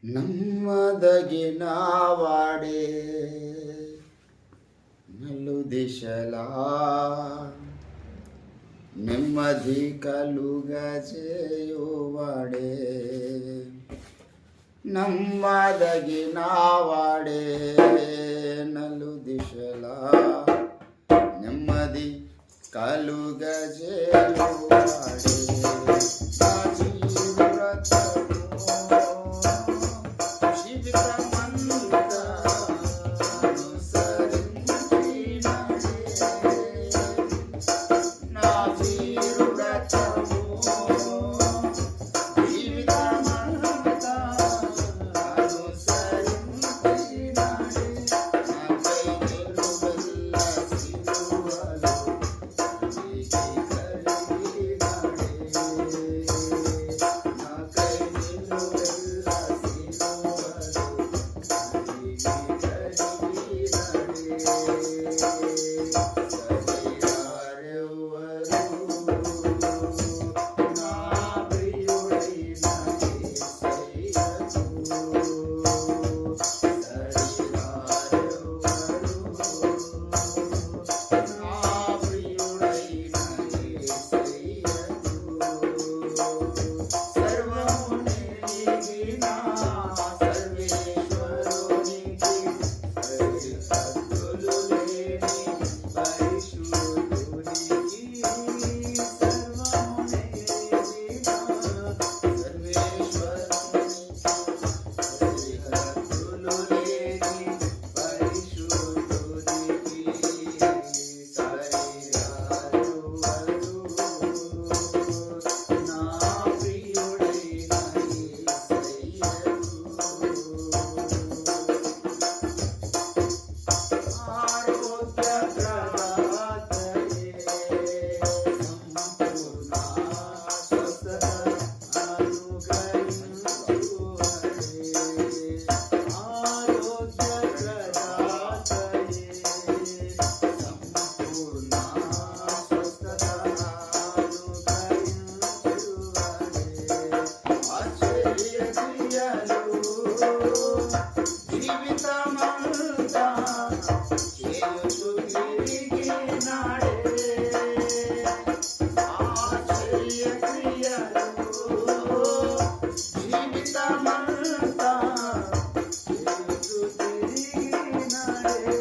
నమ్మదగిన వాడే నలు దిశలా నెమ్మది కలుగజేయువాడే నమ్మదగిన వాడే నలు దిశలా నెమ్మది కలుగజేయువాడే నా జీవితము జీవితమంతా అనుసరించినదే నా జీవితము జీవితమంతా అనుసరించినదే నాకై నిలువెల్ల సిలువలో నీకే కలిగినదే నాకై నిలువెల్ల సిలువలో నీకే కలిగినదే నా ప్రియుడైన జీవితమంతా చేయుచు తిరిగినాడే ఆశ్చర్య క్రియలు జీవితమంతా చేయుచు తిరిగినాడే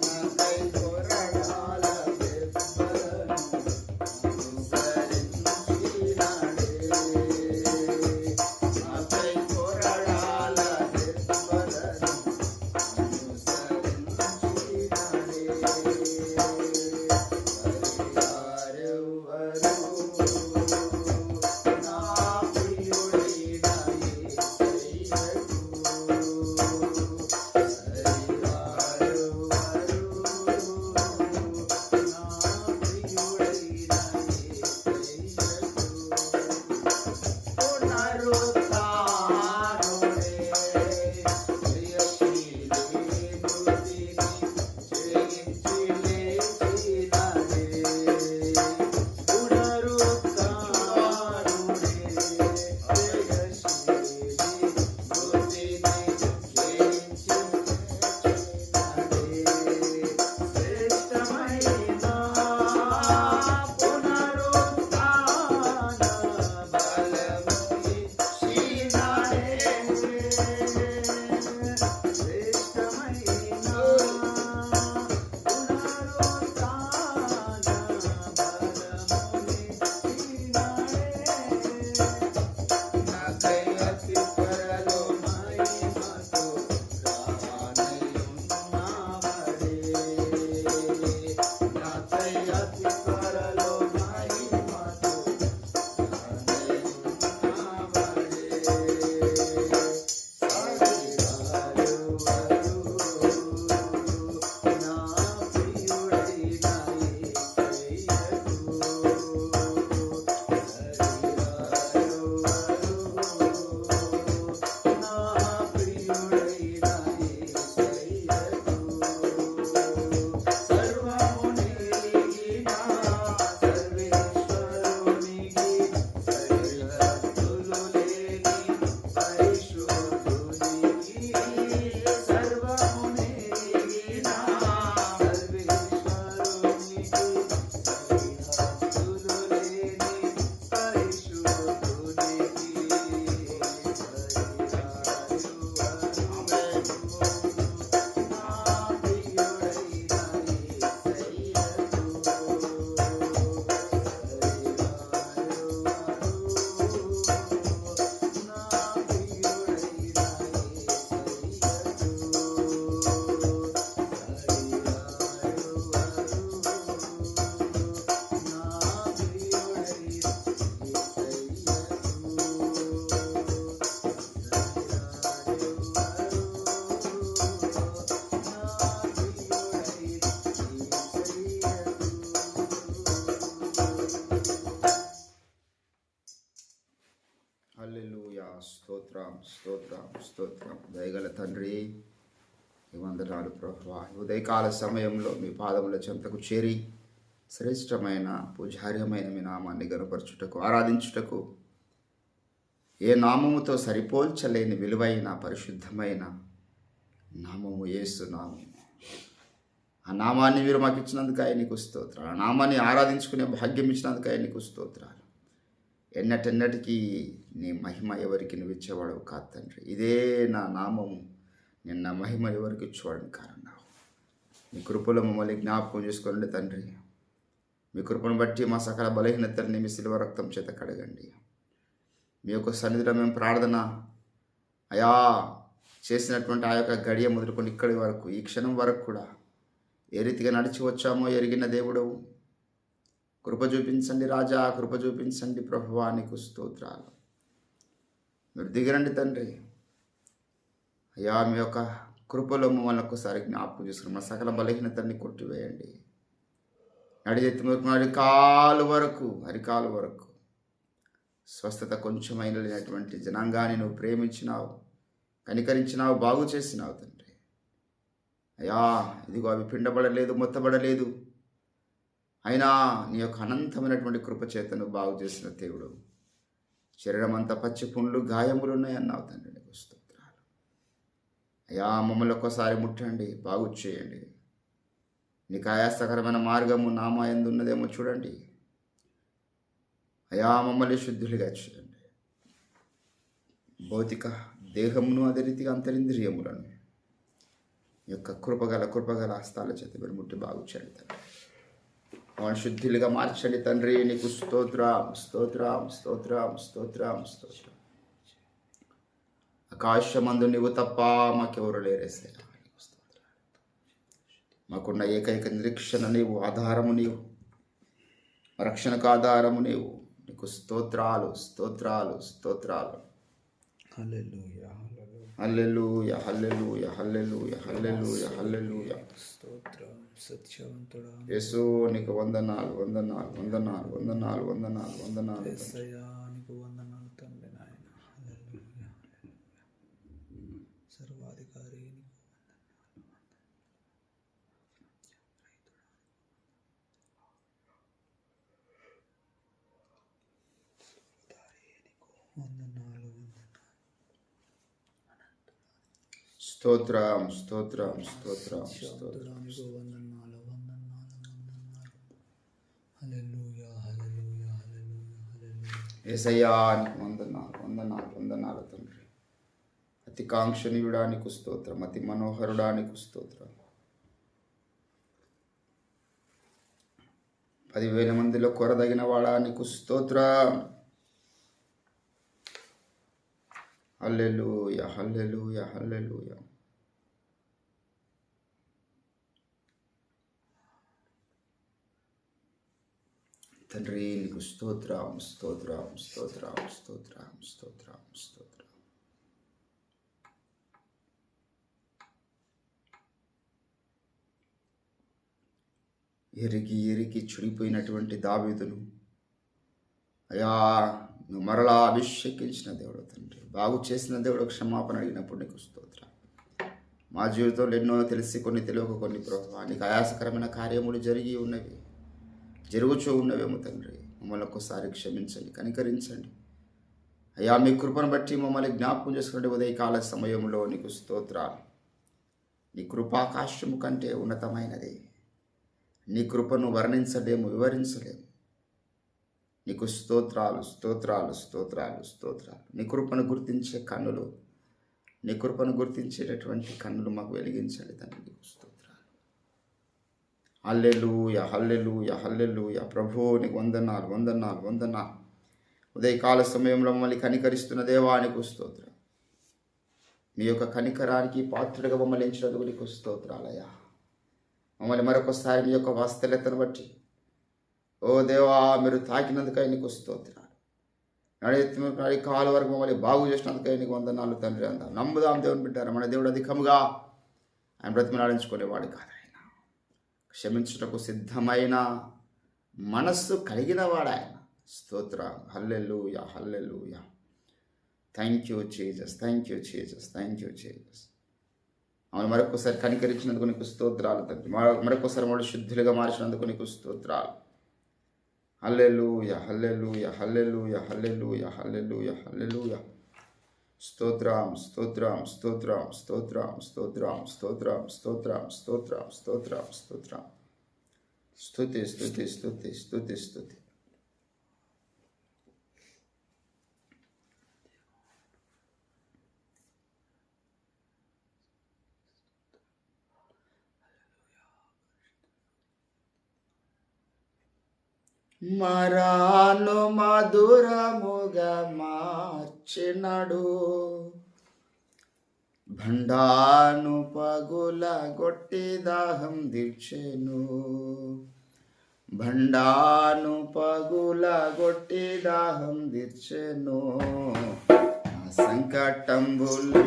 నాకై కొరడాల దెబ్బలను అనుసరించినాడే నాకై కొరడాల దెబ్బలను అనుసరించినాడే పరివారెవ్వరు నా ప్రియుడైన యేసయ్యకు పరివారెవ్వరు నా ప్రియుడైన యేసయ్యకు పునరుత్థానుడే ప్రియశీలి మృతిని జయించి లేచినదే పునరుత్థానుడే ప్రియశీలి మృతిని జయించి లేచినదే శ్రేష్టమైన పునరుత్థాన బలము స్తోత్రం స్తోత్రం స్తోత్రం. దయగల తండ్రి, ఈ వందనాలు ప్రభువా. ఉదయకాల సమయంలో మీ పాదముల చెంతకు చేరి శ్రేష్టమైన పూజార్యమైన మీ నామాన్ని గనపరచుటకు, ఆరాధించుటకు ఏ నామముతో సరిపోల్చలేని విలువైన పరిశుద్ధమైన నామము యేసు నామము. ఆ నామాన్ని మీరు మాకు ఇచ్చినందుకు నీకు స్తోత్రాలు. ఆ నామాన్ని ఆరాధించుకునే భాగ్యం ఇచ్చినందుకు నీకు స్తోత్రాలు. ఎన్నటెన్నటికీ నీ మహిమ ఎవరికి నువ్వు ఇచ్చేవాడవు కాదు తండ్రి. ఇదే నా నామము, నిన్న మహిమ ఎవరికి ఇచ్చేవాడిని కారణం. మీ కృపలో మమ్మల్ని జ్ఞాపకం చేసుకోండి తండ్రి. మీ కృపను బట్టి మా సకల బలహీనతల్ని మీ శిలువ రక్తం చేత కడగండి. మీ యొక్క సన్నిధిలో మేము ప్రార్థన అయా చేసినటువంటి ఆ యొక్క గడియ మొదలుకొని ఇక్కడి వరకు, ఈ క్షణం వరకు కూడా ఏ రీతిగా నడిచి వచ్చామో ఎరిగిన దేవుడవు. కృప చూపించండి రాజా, కృప చూపించండి ప్రభువా, నీకు స్తోత్రాలు. మీరు దిగరండి తండ్రి. అయ్యా మీ యొక్క కృపలో మమ్మల్ని ఒక్కసారి జ్ఞాపకం చేసుకుని మా సకల బలహీనతల్ని కొట్టివేయండి. నడిచెత్తి అరికాలు వరకు స్వస్థత కొంచెమైన లేనటువంటి జనాంగాన్ని నువ్వు ప్రేమించినావు, కనికరించినావు, బాగు చేసినావు తండ్రి. అయ్యా ఇదిగో అవి పిండబడలేదు, మొత్తబడలేదు, అయినా నీ యొక్క అనంతమైనటువంటి కృపచేతను బాగు చేసిన దేవుడు. శరీరం అంతా పచ్చి పుండ్లు, గాయములు ఉన్నాయన్నావు తండ్రి, నీకు స్తోత్రాలు. అయ్యా మమ్మల్ని ఒక్కసారి ముట్టండి, బాగు చేయండి. నీకు ఆయాసకరమైన మార్గము నా యందు ఉన్నదేమో చూడండి. అయా మమ్మల్ని శుద్ధులుగా చేయండి. భౌతిక దేహమును, అదే రీతిగా అంతరింద్రియములను ఈ యొక్క కృపగల హస్తాల చేత మీరు ముట్టి బాగు చేయండి తండ్రి. వాళ్ళని శుద్ధులుగా మార్చండి తండ్రి. నీకు స్తోత్రం స్తోత్రం స్తోత్రం స్తోత్రం స్తోత్రం. ఆకాశమందు నీవు తప్ప మాకెవరు లేరేసే. మాకున్న ఏకైక నిరీక్షణ నీవు, ఆధారము నీవు, రక్షణకు ఆధారము నీవు. నీకు స్తోత్రాలు స్తోత్రాలు స్తోత్రాలు. హల్లెలూయా హల్లెలూయా హల్లెలూయా హల్లెలూయా హల్లెలూయా హల్లెలూయా. స్తోత్రం సత్యవంతుడా యేసు నీకు వందనాలు వందనాలు వందనాలు వందనాలు వందనాలు వందనాలు. యేసయ్యా నీకు వందనాలు తండ్రి నాయన. హల్లెలూయా సర్వాధికారి నీకు వందనాలు. స్తోత్రం స్తోత్రం స్తోత్రం స్తోత్రం. వందనాలు వందనాలు వందనాలు. హల్లెలూయా హల్లెలూయా హల్లెలూయా హల్లెలూయా. యేసయ్యా నీకు వందనాలు వందనాలు వందనాలు తండ్రి. అతి కాంక్షణీయుడా నీకు స్తోత్రం, అతి మనోహరుడా నీకు స్తోత్రం. 10,000 మందిలో కొరదగిన వాడా నీకు స్తోత్రం. హల్లెలూయా హల్లెలూయా హల్లెలూయా. తండ్రి నీకు స్తోత్రం స్తోత్రం స్తోత్రం స్తోత్రం స్తోత్రం స్తోత్రం. ఎరిగి చుడిపోయినటువంటి దావీదును అయా నువ్వు మరలా అభిషేకించిన దేవుడు తండ్రి, బాగు చేసిన దేవుడు, క్షమాపణ అడిగినప్పుడు నీకు స్తోత్రం. మా జీవితంలో ఎన్నో తెలిసి కొన్ని తెలియక కొన్ని ప్రభువా నీకు ఆయాసకరమైన కార్యములు జరిగి ఉన్నవి, జరుగుచూ ఉన్నవేమో తండ్రి. మమ్మల్ని ఒక్కసారి క్షమించండి, కనికరించండి అయ్యా. మీ కృపను బట్టి మమ్మల్ని జ్ఞాపకం చేసుకునే ఉదయకాల సమయంలో నీకు స్తోత్రాలు. నీ కృపాకాశము కంటే ఉన్నతమైనది. నీ కృపను వర్ణించలేము, వివరించలేము. నీకు స్తోత్రాలు స్తోత్రాలు స్తోత్రాలు స్తోత్రాలు. నీ కృపను గుర్తించే కన్నులు, నీ కృపను గుర్తించేటటువంటి కన్నులు మాకు వెలిగించండి తండ్రి. నీకు స్తోత్రాలు. హల్లెలూయా హల్లెలూయా హల్లెలూయా. ప్రభు నీకు వందనాలు వందనాలు వందనాలు. ఉదయకాల సమయంలో మమ్మల్ని కనికరిస్తున్న దేవా నీకు స్తోత్రం. మీ యొక్క కనికరానికి పాత్రుడిగా మమ్మల్ని ఎంచినందుకు నీకు స్తోత్రాలయ్యా. మమ్మల్ని మరొకసారి మీ యొక్క వాస్తల్యతను బట్టి ఓ దేవా మీరు తాకినందుకై నీకు స్తోత్రాలు. నడి కాల వరకు మమ్మల్ని బాగు చేసినందుకై నీకు వందనాలు తండ్రి. అందాం నమ్ముదాం దేవుని బిడ్డారు. మన దేవుడు అధికముగా ఆయన బ్రతిమలాడించుకునేవాడు కాదు. ఆయన క్షమించుటకు సిద్ధమైన మనస్సు కలిగిన వాడు ఆయన. స్తోత్రం. Hallelujah hallelujah. Thank you Jesus, thank you Jesus, thank you Jesus. అవును, మరొకసారి కనికరించినందుకు నీకు స్తోత్రాలు తండ్రి. మరొకసారి వాడు శుద్ధులుగా మార్చినందుకు నీకు స్తోత్రాలు. హల్లెలూయా, హల్లెలూయా, హల్లెలూయా, హల్లెలూయా, హల్లెలూయా, హల్లెలూయా. స్తోత్రం, స్తోత్రం, స్తోత్రం, స్తోత్రం, స్తోత్రం, స్తోత్రం, స్తోత్రం, స్తోత్రం, స్తోత్రం, స్తోత్రం. స్తుతి, స్తుతి, స్తుతి, స్తుతి, స్తుతి. మరాను మధురముగా మార్చినడు, భండాను పగుల గొట్టి దాహం తీర్చెను. భండాను పగుల గొట్టి దాహం తీర్చెను. నా సంకటంబులన్నీయు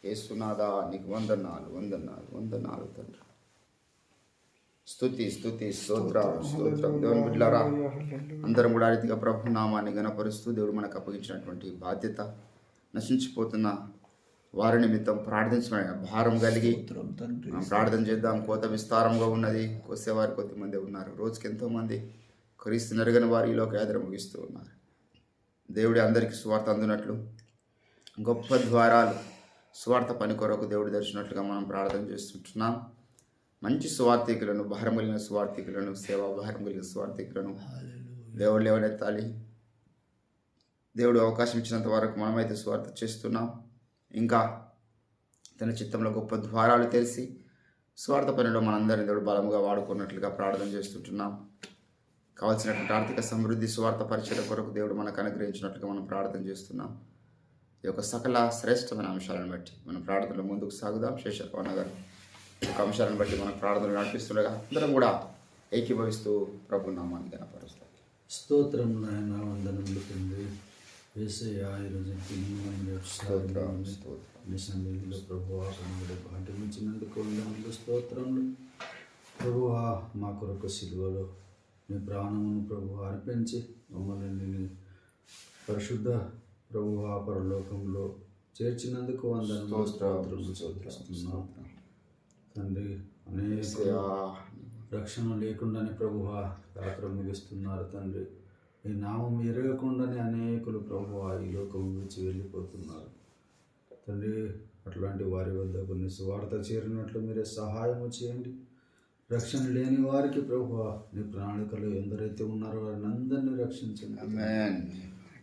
యేసునాథా నీకు వందనాలు వందనాలు వందనాలు తండ్రి. స్తుతి స్తుతి స్తోత్రం స్తోత్రం. దేవుని బిడ్డలారా, అందరం కూడా ఆ రీతిగా ప్రభు నామాన్ని గణపరుస్తూ దేవుడు మనకు అప్పగించినటువంటి బాధ్యత, నశించిపోతున్న వారి నిమిత్తం ప్రార్థించమైన భారం కలిగి మనం ప్రార్థన చేద్దాం. కోత విస్తారంగా ఉన్నది, కోసేవారు కొద్దిమంది ఉన్నారు. రోజుకి ఎంతోమంది క్రీస్తు నెరగని వారు ఈ లోక యాత్ర ముగిస్తూ ఉన్నారు. దేవుడి అందరికీ సువార్త అందునట్లు, గొప్ప ద్వారాలు సువార్త పని కొరకు దేవుడు తెరిచినట్లుగా మనం ప్రార్థన చేస్తుంటున్నాం. మంచి సువార్థికులను, భారం కలిగిన సువార్థికులను, సేవా భారం కలిగిన సువార్థికులను దేవుడు లేవనెత్తాలి. దేవుడు అవకాశం ఇచ్చినంత వరకు మనమైతే సువార్త చేస్తున్నాం. ఇంకా తన చిత్తంలో గొప్ప ద్వారాలు తెరిచి స్వార్థ పనిలో మనందరినీ దేవుడు బలముగా వాడుకున్నట్లుగా ప్రార్థన చేస్తుంటున్నాం. కావాల్సినటువంటి ఆర్థిక సమృద్ధి స్వార్థ పరిచయం కొరకు దేవుడు మనకు అనుగ్రహించినట్లుగా మనం ప్రార్థన చేస్తున్నాం. ఈ యొక్క సకల శ్రేష్టమైన అంశాలను బట్టి మనం ప్రార్థనలో ముందుకు సాగుదాం. శేషర్పవన గారు ఒక అంశాలను బట్టి మన ప్రార్థనలు నడిపిస్తుండగా అందరం కూడా ఏకీభవిస్తూ ప్రభు నామాన్ని కనపరుస్తాం. స్తోత్రం నాయన, వందనములు తండ్రి. యేసయ్యా ఈరోజు మీ సన్నిధిలో ప్రభువా కనుగొని పాటించినందుకు వందనములు, స్తోత్రములు. ప్రభువా మా కొరకు సిలువలో నీ ప్రాణమును ప్రభువా అర్పించి మమ్మల్ని నీ పరిశుద్ధ ప్రభువా పరలోకంలో చేర్చినందుకు వందనములు, స్తోత్రములు చెల్లిస్తున్నాం తండ్రి. అనేక రక్షణ లేకుండానే ప్రభువా యాత్ర ముగిస్తున్నారు తండ్రి. ఈ నామం ఎరగకుండానే అనేకులు ప్రభువా ఈ లోకం విడిచి వెళ్ళిపోతున్నారు తండ్రి. అట్లాంటి వారి వద్ద కొన్ని సువార్త చేరినట్లు మీరే సహాయము చేయండి. రక్షణ లేని వారికి ప్రభువా నీ ప్రణాళికలో ఎందరైతే ఉన్నారో వారిని అందరినీ రక్షించండి.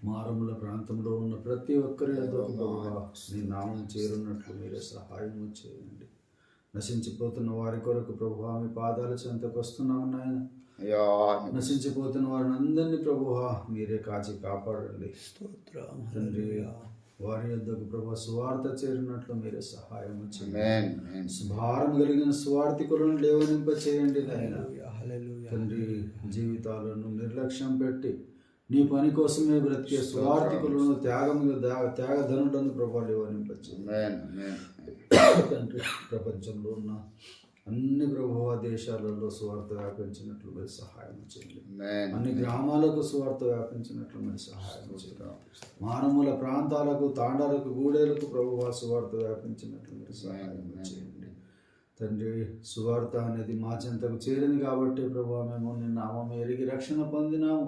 మారుమూల ప్రాంతంలో ఉన్న ప్రతి ఒక్కరి వద్ద ప్రభువా నీ నామం చేరున్నట్లు మీరే సహాయము చేయండి. నశించిపోతున్న వారి కొరకు ప్రభువా మీ పాదాల చెంతకు వస్తున్నాము నాయన. నశించిపోతున్న వారిని అందరినీ ప్రభువా మీరే కాచి కాపాడండి తండ్రి. వారి యొద్దకు ప్రభువా సువార్త చేరినట్లు మీరే సహాయం చేయండి. భారం కలిగిన స్వార్థికులను లేవనింప చేయండి నాయన తండ్రి. జీవితాలను నిర్లక్ష్యం పెట్టి నీ పని కోసమే బ్రతికే స్వార్థికులను త్యాగధనులను ప్రభువా లేవనింప చేయండి తండ్రి. ప్రపంచంలో ఉన్న అన్ని ప్రభువ దేశాలలో సువార్త వ్యాపించినట్లు మీరు సహాయం చేయండి. అన్ని గ్రామాలకు సువార్త వ్యాపించినట్లు మీరు సహాయం చేయండి. మానవుల ప్రాంతాలకు, తాండాలకు, గూడేలకు ప్రభువ సువార్త వ్యాపించినట్లు మీరు సహాయం చేయండి తండ్రి. సువార్త అనేది మా చెంతకు చేరింది కాబట్టి ప్రభువ మేము నీ నామం ఎరిగి రక్షణ పొందినాము.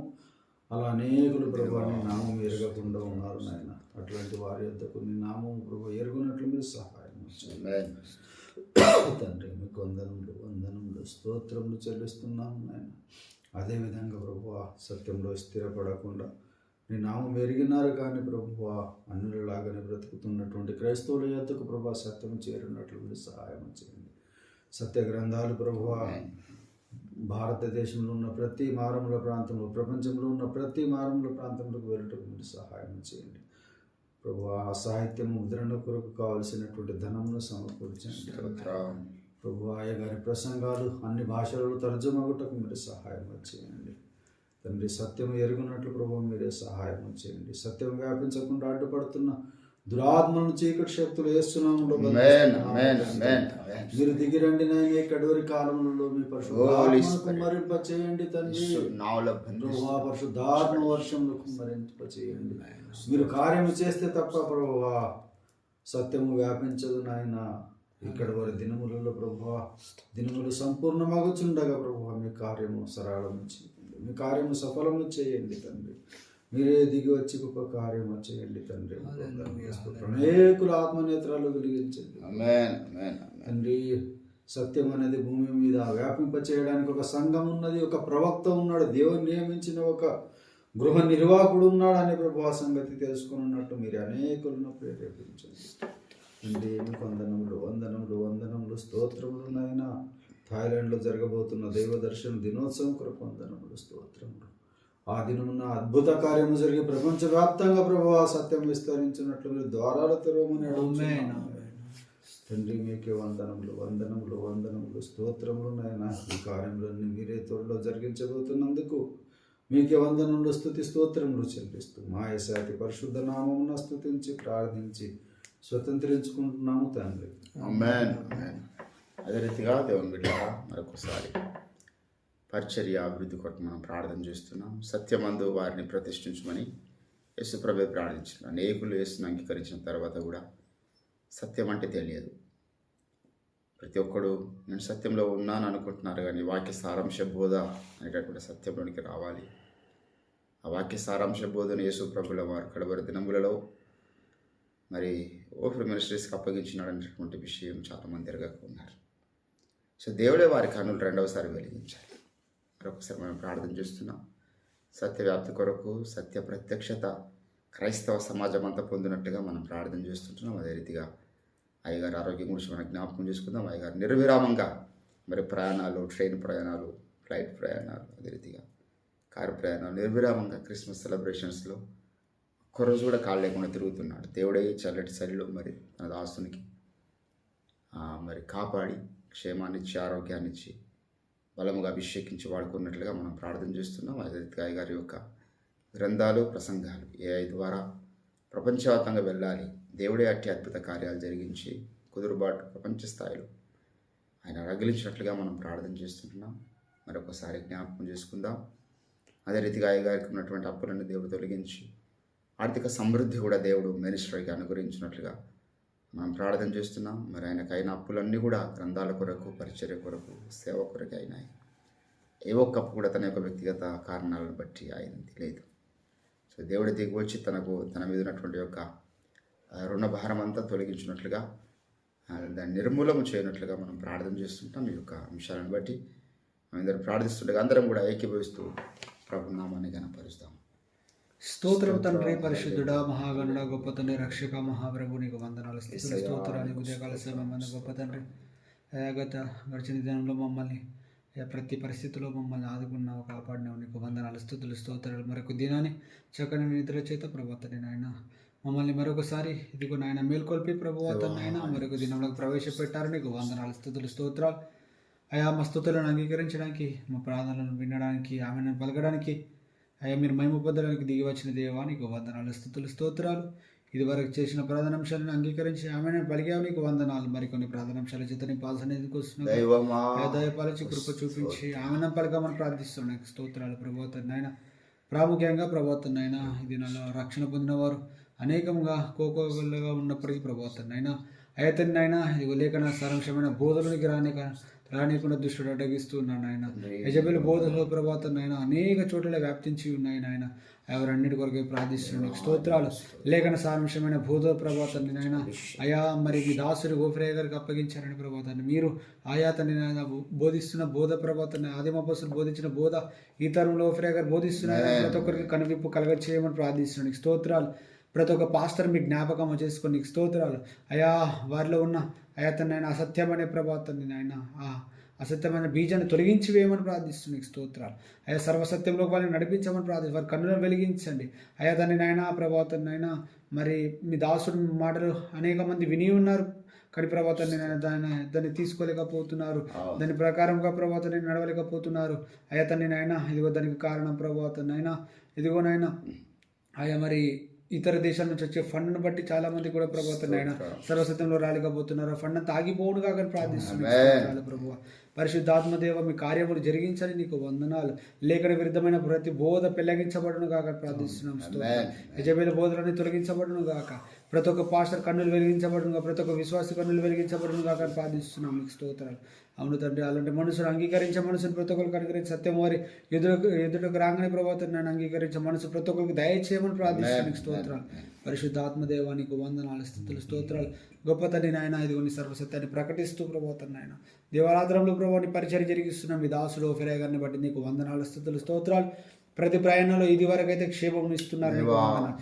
అలా అనేకులు ప్రభువ నీ నామం ఎరగకుండా ఉన్నారు నాయన. అట్లాంటి వారి యొద్దకు నీ నామం ప్రభు ఎరుగునట్లు మీరు సహాయం చేయండి తండ్రి. మీకు వందనములు వందనములు స్తోత్రములు చెల్లిస్తున్నాము నాయన. అదేవిధంగా ప్రభువా సత్యంలో స్థిరపడకుండా నీ నామం ఎరిగినారు కానీ ప్రభువా అన్యులలాగానే బ్రతుకుతున్నటువంటి క్రైస్తవుల యొద్దకు ప్రభువా సత్యం చేరినట్లు మీరు సహాయం చేయండి. సత్య గ్రంథాలు ప్రభువా భారతదేశంలో ఉన్న ప్రతి మారుమూల ప్రాంతంలో, ప్రపంచంలో ఉన్న ప్రతి మారుమూల ప్రాంతంలోకి వెళ్ళటకు మీరు సహాయం చేయండి ప్రభువా. ఆ సాహిత్యం ముద్రణ కొరకు కావలసినటువంటి ధనమును సమకూర్చండి ప్రభువా. అయ్యగారి ప్రసంగాలు అన్ని భాషలలో తర్జుమగుటకు మీరు సహాయం చేయండి తండ్రి. సత్యం ఎరుగునట్లు ప్రభువా మీరే సహాయం చేయండి. సత్యం వ్యాపించకుండా అడ్డుపడుతున్న దురాత్మలను, చీకటి శక్తులు యేసునామములో మీరు దిగిరండి నాయన. కడవరి కాలంలో మీ పరిశుద్ధాత్మను కుమ్మరింప చేయండి తండ్రి. ప్రభువా పరిశుద్ధాత్మ వర్షంలో కుమ్మరింప చేయండి. మీరు కార్యము చేస్తే తప్ప ప్రభువా సత్యము వ్యాపించదు నాయన. ఇక్కడ వారి దినములలో ప్రభువా దినములు సంపూర్ణమగుచుండగా ప్రభువా మీ కార్యము సరళము చేయండి. మీ కార్యము సఫలము చేయండి తండ్రి. మీరే దిగి వచ్చి గొప్ప కార్యము చేయండి తండ్రి. అనేకుల ఆత్మనేత్రాలు వెలిగించండి తండ్రి. సత్యం అనేది భూమి మీద వ్యాపింప చేయడానికి ఒక సంఘం ఉన్నది, ఒక ప్రవక్త ఉన్నాడు, దేవుని నియమించిన ఒక గృహ నిర్వాహకుడు ఉన్నాడు అనే ప్రభు సంగతి తెలుసుకున్నట్టు మీరు అనేకులను ప్రేరేపించండి తండ్రి. మీకు వందనములు వందనములు వందనములు స్తోత్రములు నాయన. థాయిలాండ్లో జరగబోతున్న దైవ దర్శన దినోత్సవం కొరకు వందనములు స్తోత్రములు. ఆ దినమున అద్భుత కార్యము జరిగి ప్రపంచవ్యాప్తంగా ప్రభువా సత్యం విస్తరించినట్లు మీరు ద్వారాలు తెరవమని అడుగుతున్నాము తండ్రి. మీకే వందనములు వందనములు వందనములు స్తోత్రములు నాయన. ఈ కార్యములన్నీ మీరే త్వరలో జరిగించబోతున్నందుకు మీకే వందనములు స్తుతి స్తోత్రములు చెల్లిస్తూ మా యేసయ్య పరిశుద్ధ నామమున స్తుతించి ప్రార్థించి స్వతంత్రించుకుంటున్నాము తండ్రి. ఆమేన్. ఆమేన్. అదే రీతిగా దేవుని బిడ్డలారా మరొకసారి పరిచర్య అభివృద్ధి కొరకు మనం ప్రార్థన చేస్తున్నాం. సత్యమందు వారిని ప్రతిష్ఠించమని యేసుప్రభువే ప్రార్థించిన. అనేకులు యేసును అంగీకరించిన తర్వాత కూడా సత్యం అంటే తెలియదు. ప్రతి ఒక్కడు నేను సత్యంలో ఉన్నాను అనుకుంటున్నారు, కానీ వాక్య సారాంశ బోధ అనేటటువంటి సత్యంలోనికి రావాలి. ఆ వాక్య సారాంశ బోధను యేసుప్రభుల వారు కడవరి దినములలో మరి ఓఫర్ మినిస్ట్రీస్కి అప్పగించినాడు అనేటువంటి విషయం చాలామంది ఎరగక ఉన్నారు. సో దేవుడే వారి కన్నులు రెండవసారి వెలిగించాలి. మరొకసారి మనం ప్రార్థన చేస్తున్నాం. సత్య వ్యాప్తి కొరకు సత్య ప్రత్యక్షత క్రైస్తవ సమాజం అంతా పొందినట్టుగా మనం ప్రార్థన చేస్తుంటున్నాం. అదే రీతిగా అయ్యగారి ఆరోగ్యం గురించి మనం జ్ఞాపకం చేసుకుందాం. అయ్యగారు నిర్విరామంగా మరి ప్రయాణాలు, ట్రైన్ ప్రయాణాలు, ఫ్లైట్ ప్రయాణాలు, అదే రీతిగా కారు ప్రయాణాలు నిర్విరామంగా క్రిస్మస్ సెలబ్రేషన్స్లో ఒక్కరోజు కూడా కాళ్ళు లేకుండా తిరుగుతున్నాడు. దేవుడే చల్లటి చలిలో మరి తన దాసునికి మరి కాపాడి క్షేమాన్నిచ్చి ఆరోగ్యాన్నిచ్చి బలముగా అభిషేకించి వాడుకున్నట్లుగా మనం ప్రార్థన చేస్తున్నాం. అదే రీతిగా అయ్యగారి యొక్క గ్రంథాలు, ప్రసంగాలు AI ద్వారా ప్రపంచవ్యాప్తంగా వెళ్ళాలి. దేవుడే అట్టి అద్భుత కార్యాలు జరిగించి కుదురుబాటు ప్రపంచ స్థాయిలో ఆయన రగిలించినట్లుగా మనం ప్రార్థన చేస్తుంటున్నాం. మరొకసారి జ్ఞాపకం చేసుకుందాం. అదే రీతిగా అయ్యగారికి ఉన్నటువంటి అప్పులను దేవుడు తొలగించి ఆర్థిక సమృద్ధి కూడా దేవుడు మినిస్ట్రీకి అనుగ్రహించినట్లుగా మనం ప్రార్థన చేస్తున్నాం. మరి ఆయనకైన అప్పులన్నీ కూడా గ్రంథాల కొరకు, పరిచర్య కొరకు, సేవ కొరకు అయినాయి. ఏ ఒక్క అప్పు కూడా తన యొక్క వ్యక్తిగత కారణాలను బట్టి ఆయనది లేదు. సో దేవుడి దిగి వచ్చి తన మీద ఉన్నటువంటి యొక్క రుణ భారం అంతా తొలగించినట్లుగా, దాన్ని నిర్మూలన చేయనట్లుగా మనం ప్రార్థన చేస్తుంటాం. ఈ యొక్క అంశాలను బట్టి అందరూ ప్రార్థిస్తుండగా అందరం కూడా ఏకీభవిస్తూ ప్రభు నామాన్ని ఘనపరుస్తాం. స్తోత్రం తండ్రి, పరిశుద్ధుడా, మహాగణుడ, గొప్ప తండ్రి, రక్షక, మహాప్రభు నీకు వందనాలు, స్తోత్రాలు. ఉదయకాల సమయం గొప్ప తండ్రి, గడిచిన దినంలో మమ్మల్ని ప్రతి పరిస్థితిలో మమ్మల్ని ఆదుకున్నావు, కాపాడినావు, నీకు వందనాలు, స్తుతులు, స్తోత్రాలు. మరొక దినాన్ని చక్కని నిద్ర చేత ప్రభుత్వ నాయన మమ్మల్ని మరొకసారి ఇదిగో నాయన మేల్కొల్పి ప్రభుత్వ నాయన మరొక దినంలోకి ప్రవేశపెట్టారు, నీకు వందనాలు, స్తుతులు, స్తోత్రాలు. అయా మా స్తుతులను అంగీకరించడానికి, మా ప్రార్థనలను వినడానికి, ఆమెను పలకడానికి, అయ్యా మీరు మహిమ పొందడానికి దిగి వచ్చిన దేవా నీకు వందనాలు, స్తుతులు, స్తోత్రాలు. ఇదివరకు చేసిన ప్రార్థనాంశాలను అంగీకరించి ఆమెను పలిగావు, నీకు వందనాలు. మరికొన్ని ప్రార్థనాంశాల చేత నీ పాల్సనేందుకు వస్తున్నావు, దయపాలించి కృప చూపించి ఆమెను పలకమని ప్రార్థిస్తున్నాను. స్తోత్రాలు ప్రభుత్వ ప్రాముఖ్యంగా ప్రభుత్వ ఇది నాలో రక్షణ పొందిన వారు అనేకంగా కోకోలుగా ఉన్నప్పటికీ ప్రభుత్వ అయ్యతనైనా ఇది లేఖన సారాంశమైన బోధనకి రానికుండా దుష్టుడు అడ్డగిస్తున్నాను ఆయన. యజబెల్ బోధనలో ప్రభాతం నాయన అనేక చోట్ల వ్యాప్తించి ఉన్నాయి నాయన. ఎవరన్నిటి కొరకే ప్రార్థిస్తున్నాను, స్తోత్రాలు. లేఖన సారాంశమైన బోధ ప్రభాతాన్ని నాయన అయా మరి మీ దాసుడు గోఫ్రయ్య గారికి అప్పగించారని ప్రభాతాన్ని మీరు ఆయా తన్ని నాయన బోధిస్తున్న బోధ ప్రభాతాన్ని ఆదిమపస్తులు బోధించిన బోధ ఈ తరంలో గోఫ్రయ్య గారు బోధిస్తున్నారు. ప్రతి ఒక్కరికి కనువిప్పు కలగ చేయమని ప్రార్థిస్తున్నాను, స్తోత్రాలు. ప్రతి ఒక్క పాస్టర్ మీ జ్ఞాపకం చేసుకొని నీకు స్తోత్రాలు. అయా వారిలో ఉన్న అయా తనైనా అసత్యమనే ప్రభాతాన్ని నాయన అసత్యమైన బీజాన్ని తొలగించి వేయమని ప్రార్థిస్తుంది, నీకు స్తోత్రాలు. అయా సర్వసత్యంలో వాళ్ళని నడిపించమని ప్రార్థిస్తుంది, వారి కన్నులను వెలిగించండి. అయా దాన్ని నాయన ప్రభాతాన్ని నాయన మరి మీ దాసుడు మాటలు అనేక మంది విని ఉన్నారు, కానీ ప్రభాతాన్ని దాన్ని తీసుకోలేకపోతున్నారు, దాని ప్రకారంగా ప్రభాతాన్ని నడవలేకపోతున్నారు. అయా తన్ని నాయన ఇదిగో దానికి కారణం ప్రభాతాన్ని అయినా ఇదిగోనైనా ఆయా మరి ఇతర దేశాల నుంచి వచ్చే ఫండ్ను బట్టి చాలా మంది కూడా ప్రభుత్వం ఆయన సర్వసత్యంలో రాలేకపోతున్నారు. ఫండ్ అంతా ఆగిపోవును కాక ప్రార్థిస్తున్నాను ప్రభు. పరిశుద్ధాత్మదేవ మీ కార్యములు జరిగించని నీకు వందనాలు. లేఖన విరుద్ధమైన ప్రతి బోధ పెళ్లగించబడును కాక ప్రార్థిస్తున్నాం. యజబేలు బోధలని తొలగించబడును గాక, ప్రతి ఒక్క పాస్టర్ కన్నులు వెలిగించబడును, ప్రతి ఒక్క విశ్వాస కన్నులు వెలిగించబడును కాక ప్రార్థిస్తున్నాం, మీకు స్తోత్రాలు. అవును తండ్రి, అలాంటి మనుషులు అంగీకరించే మనసును ప్రతి ఒక్కరికి అనుగ్రహించి సత్యం వారి ఎదుటకు రాగానే ప్రభావం నన్ను అంగీకరించే మనసు ప్రతి ఒక్కరికి దయచేయమని ప్రార్థిస్తున్నాను, స్తోత్రాలు. పరిశుద్ధాత్మదేవ నీకు వందనాలు, స్తుతులు, స్తోత్రాలు. గొప్ప తండ్రి నాయన ఇదిగోని సర్వసత్యాన్ని ప్రకటిస్తూ ప్రభావం నాయన దేవారాధనలో ప్రభావాన్ని పరిచయం జరిగిస్తున్న మీ దాసుడు ఫిరే గారిని బట్టి నీకు వందనాలు, స్తుతులు, స్తోత్రాలు. ప్రతి ప్రయాణంలో ఇది వరకు అయితే క్షేమం ఇస్తున్నారు, నీకు వందనాలు.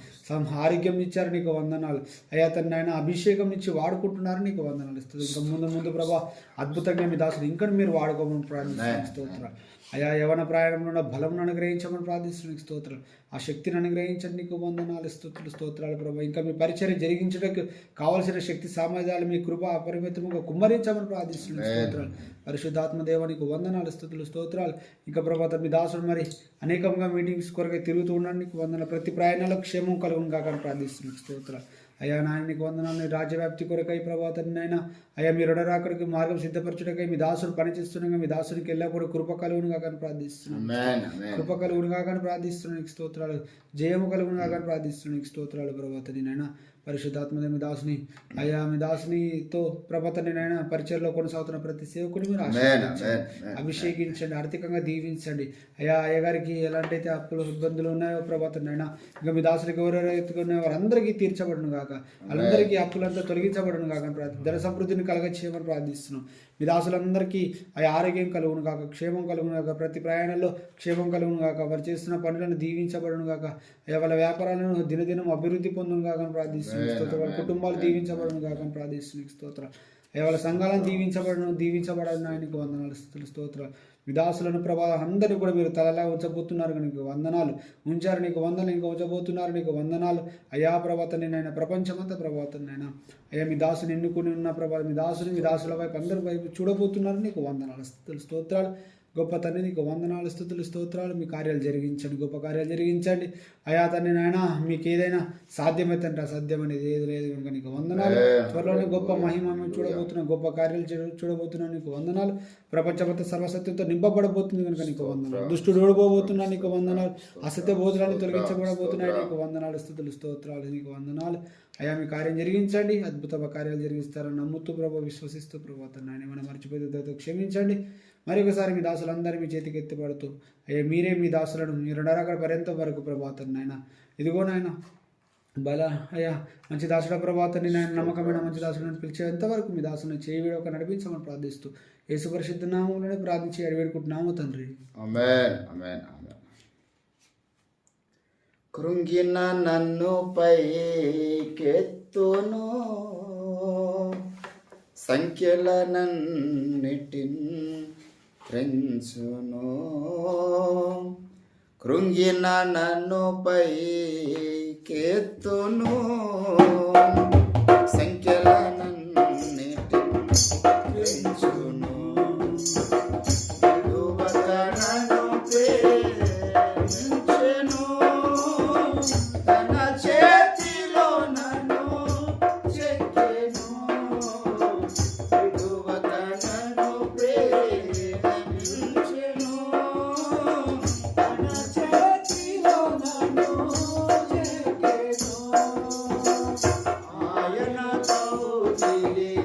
ఆరోగ్యం ఇచ్చారు, నీకు వందనాలు. అయ్యా తను ఆయన అభిషేకం నుంచి వాడుకుంటున్నారు, నీకు వందనాలు ఇస్తుంది. ఇంకా ముందు ప్రభా అద్భుతంగా మీ దాసుడు ఇంకా మీరు వాడుకోమని ప్రార్థిస్తున్నాను, స్తోత్రాలు. అయా యవన ప్రయాణంలో బలంను అనుగ్రహించమని ప్రార్థిస్తున్నాను, స్తోత్రాలు. ఆ శక్తిని అనుగ్రహించండి, నీకు వందనాలు, స్తుతులు, స్తోత్రాలు ప్రభా. ఇంకా మీ పరిచర్య జరిగించడానికి కావలసిన శక్తి సామర్థ్యాలు మీ కృప అపరిమితంగా కుమ్మరించమని ప్రార్థిస్తున్నాను, స్తోత్రాలు. పరిశుద్ధాత్మ దేవ నీకు వందనాలు, స్తుతులు, స్తోత్రాలు. ఇంకా ప్రభాత మీ దాసుడు మరి అనేకంగా మీటింగ్స్ కొరకై తిరుగుతూ ఉన్నాను, నీకు వందనాలు. ప్రతి ప్రయాణాలకు క్షేమం కలుగును కాక ప్రార్థిస్తున్నాను, స్తోత్రాలు. అయ్యా నాయన నీకు వందనాలు. నీ రాజ్యవ్యాప్తి కొరకై ప్రభా తండ్రి నాయన అయ్యా మీ రుణరాకడికి మార్గం సిద్ధపరచుటకై మీ దాసుడు పనిచేస్తుండగా మీ దాసునికి ఎల్లప్పుడూ కృప కలుగునుగా కానీ ప్రార్థిస్తున్నాను. కృప కలుగునుగా కానీ ప్రార్థిస్తున్నాను. నీకు స్తోత్రాలు. జయము కలుగునుగా కానీ ప్రార్థిస్తున్నాను. నీకు స్తోత్రాలు ప్రభా తండ్రి నాయన. పరిశుద్ధాత్మదే మీ దాసుని అయ్యా మీ దాసునితో ప్రభా తండ్రి నాయన పరిచయలో కొనసాగుతున్న ప్రతి సేవకుని మీరు అభిషేకించండి, ఆర్థికంగా దీవించండి. అయ్యా అయ్యగారికి ఎలాంటి అయితే అప్పులు ఇబ్బందులు ఉన్నాయో ప్రభా తండ్రి నాయన ఇంకా మీ దాసునికి ఎవరెవరైతే ఉన్నాయో వారందరికీ తీర్చబడును గాక, వాళ్ళందరికీ అప్పులంతా తొలగించబడును కాక, ధన సమృద్ధిని కలగచేయమని ప్రార్థిస్తున్నాం. మీ దాసులందరికీ ఆ ఆరోగ్యం కలుగును కాక, క్షేమం కలుగును కాక, ప్రతి ప్రయాణంలో క్షేమం కలుగును కాక, వారు చేస్తున్న పనులను దీవించబడును కాక, అయ్యా వాళ్ళ వ్యాపారాలను దినదినం అభివృద్ధి పొందును కాక అని ప్రార్థిస్తున్నాం. వాళ్ళ కుటుంబాలు దీవించబడును కాక అని ప్రార్థిస్తున్నాం. స్తోత్రం. అయ్యా వాళ్ళ సంఘాలను దీవించబడాలని ఆయనకు వందనాలు, స్తుతులు, స్తోత్రాలు. మీ దాసులను ప్రభా అందరినీ కూడా మీరు తలలా ఉంచబోతున్నారు నీకు వందనాలు. ఉంచారు నీకు వందనాలు, ఇంకా ఉంచబోతున్నారు నీకు వందనాలు. అయ్యా ప్రభాతని నాయన ప్రపంచమంతా ప్రభాతం నాయన అయ్యా మీ దాసుని ఎన్నుకుని ఉన్న ప్రభా మీ దాసుని మీ దాసుల వైపు అందరి వైపు చూడబోతున్నారు నీకు వందనాలు, స్తుతులు, స్తోత్రాలు. గొప్ప తండ్రి నీకు వందనాలు, స్థుతులు, స్తోత్రాలు. మీ కార్యాలు జరిగించండి, గొప్ప కార్యాలు జరిగించండి. అయా తండ్రి నాయన మీకు ఏదైనా సాధ్యమైతే అసాధ్యం అనేది ఏది లేదు కనుక నీకు వందనాలు. త్వరలోనే గొప్ప మహిమ మేము చూడబోతున్నాం, గొప్ప కార్యాలు చూడబోతున్నాం నీకు వందనాలు. ప్రపంచమంతా సర్వసత్యంతో నింపబడబోతుంది కనుక నీకు వందనాలు. దుష్టుడు ఓడిపోబోతున్నా నీకు వందనాలు. అసత్య భోజనాన్ని తొలగించబడబోతున్నాయి నీకు వందనాలు, స్థుతులు, స్తోత్రాలు. నీకు వందనాలు. అయ్యా మీ కార్యం జరిగించండి, అద్భుత కార్యాలు జరిగిస్తారని నమ్ముతూ ప్రభు విశ్వసిస్తూ ప్రభు తండ్రి ఏమైనా మర్చిపోతే క్షమించండి. మరి ఒకసారి మీ దాసులందరూ మీ చేతికి ఎత్తిపడుతూ అయ్యా మీరే మీ దాసులను మీ 2 రకాల పర్యంతం వరకు ప్రభాతం నాయన ఇదిగో నాయన బల అయ్యా మంచి దాసుడ ప్రభాతాన్ని నాయన నమ్మకమైన మంచి దాసులను పిలిచేంత వరకు మీ దాసుని చేయి ఒక నడిపించమని ప్రార్థిస్తూ యేసు పరిశుద్ధ నామములోనే ప్రార్థించి అడివేడుకుంటున్నాము తండ్రి. ఆమేన్, ఆమేన్, ఆమేన్. కృంగిన నన్ను పైకెత్తును సంఖ్యలనన్నిటిన్ త్రెంచును. కృంగిన నన్ను పైకెత్తును సంఖ్యలనన్నిటిన్ త్రెంచును. విడువక నన్ను ప్రేమించెను, తన చేతిలో నన్ను చెక్కెను. విడువక నన్ను ప్రేమించెను, తన చేతిలో నన్ను చెక్కెను. ఆయన కౌగిలియందు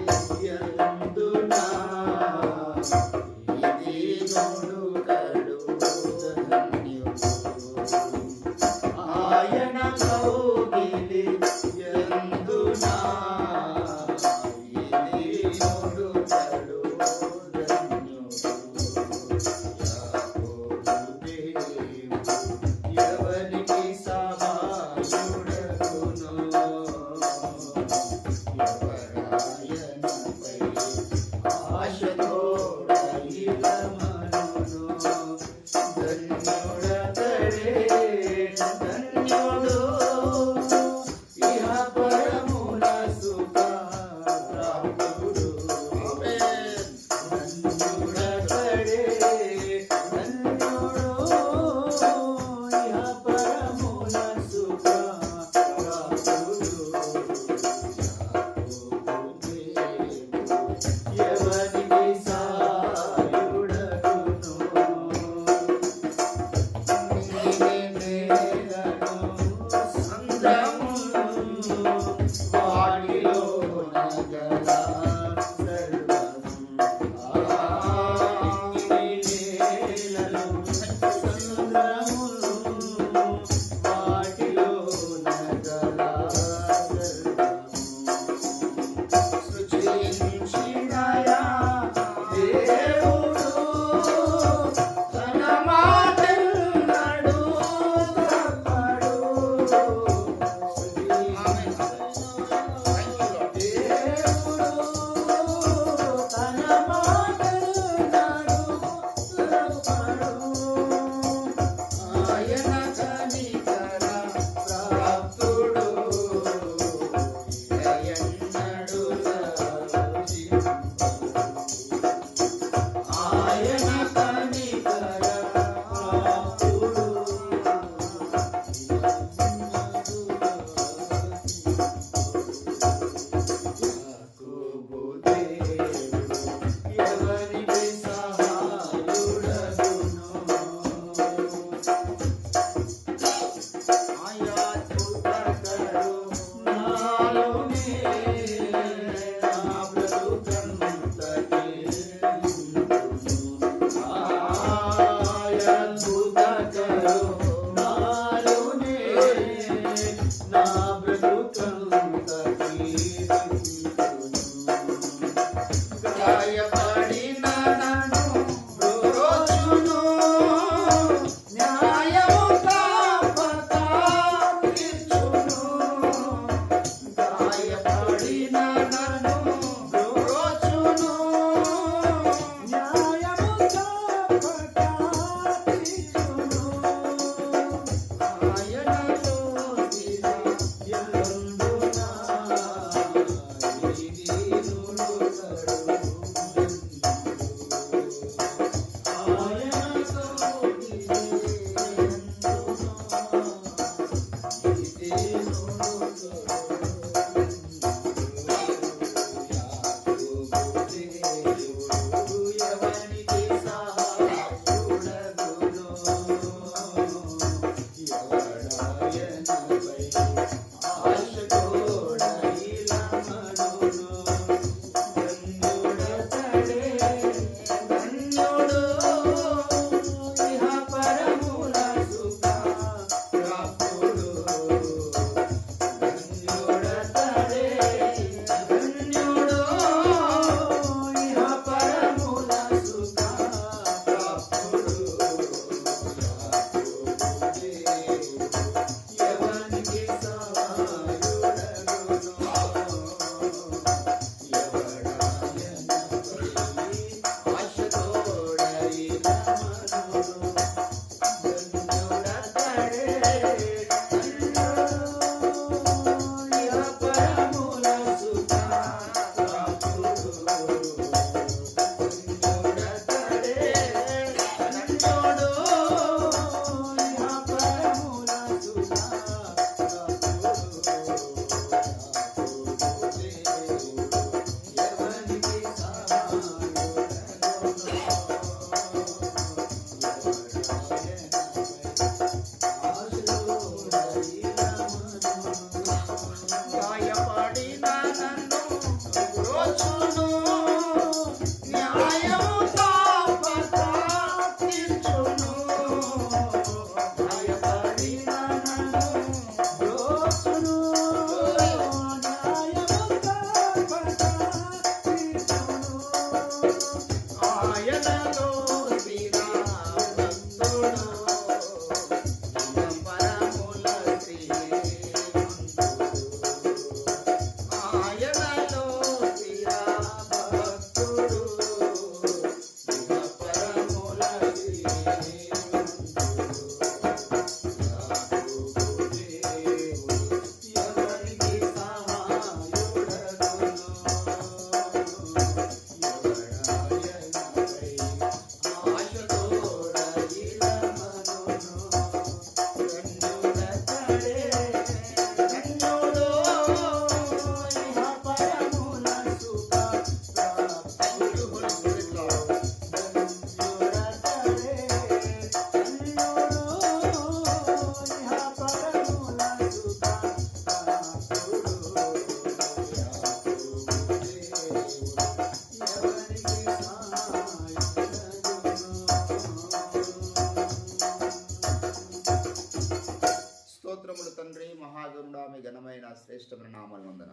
శ్రేష్టమైన నామాలు వందన.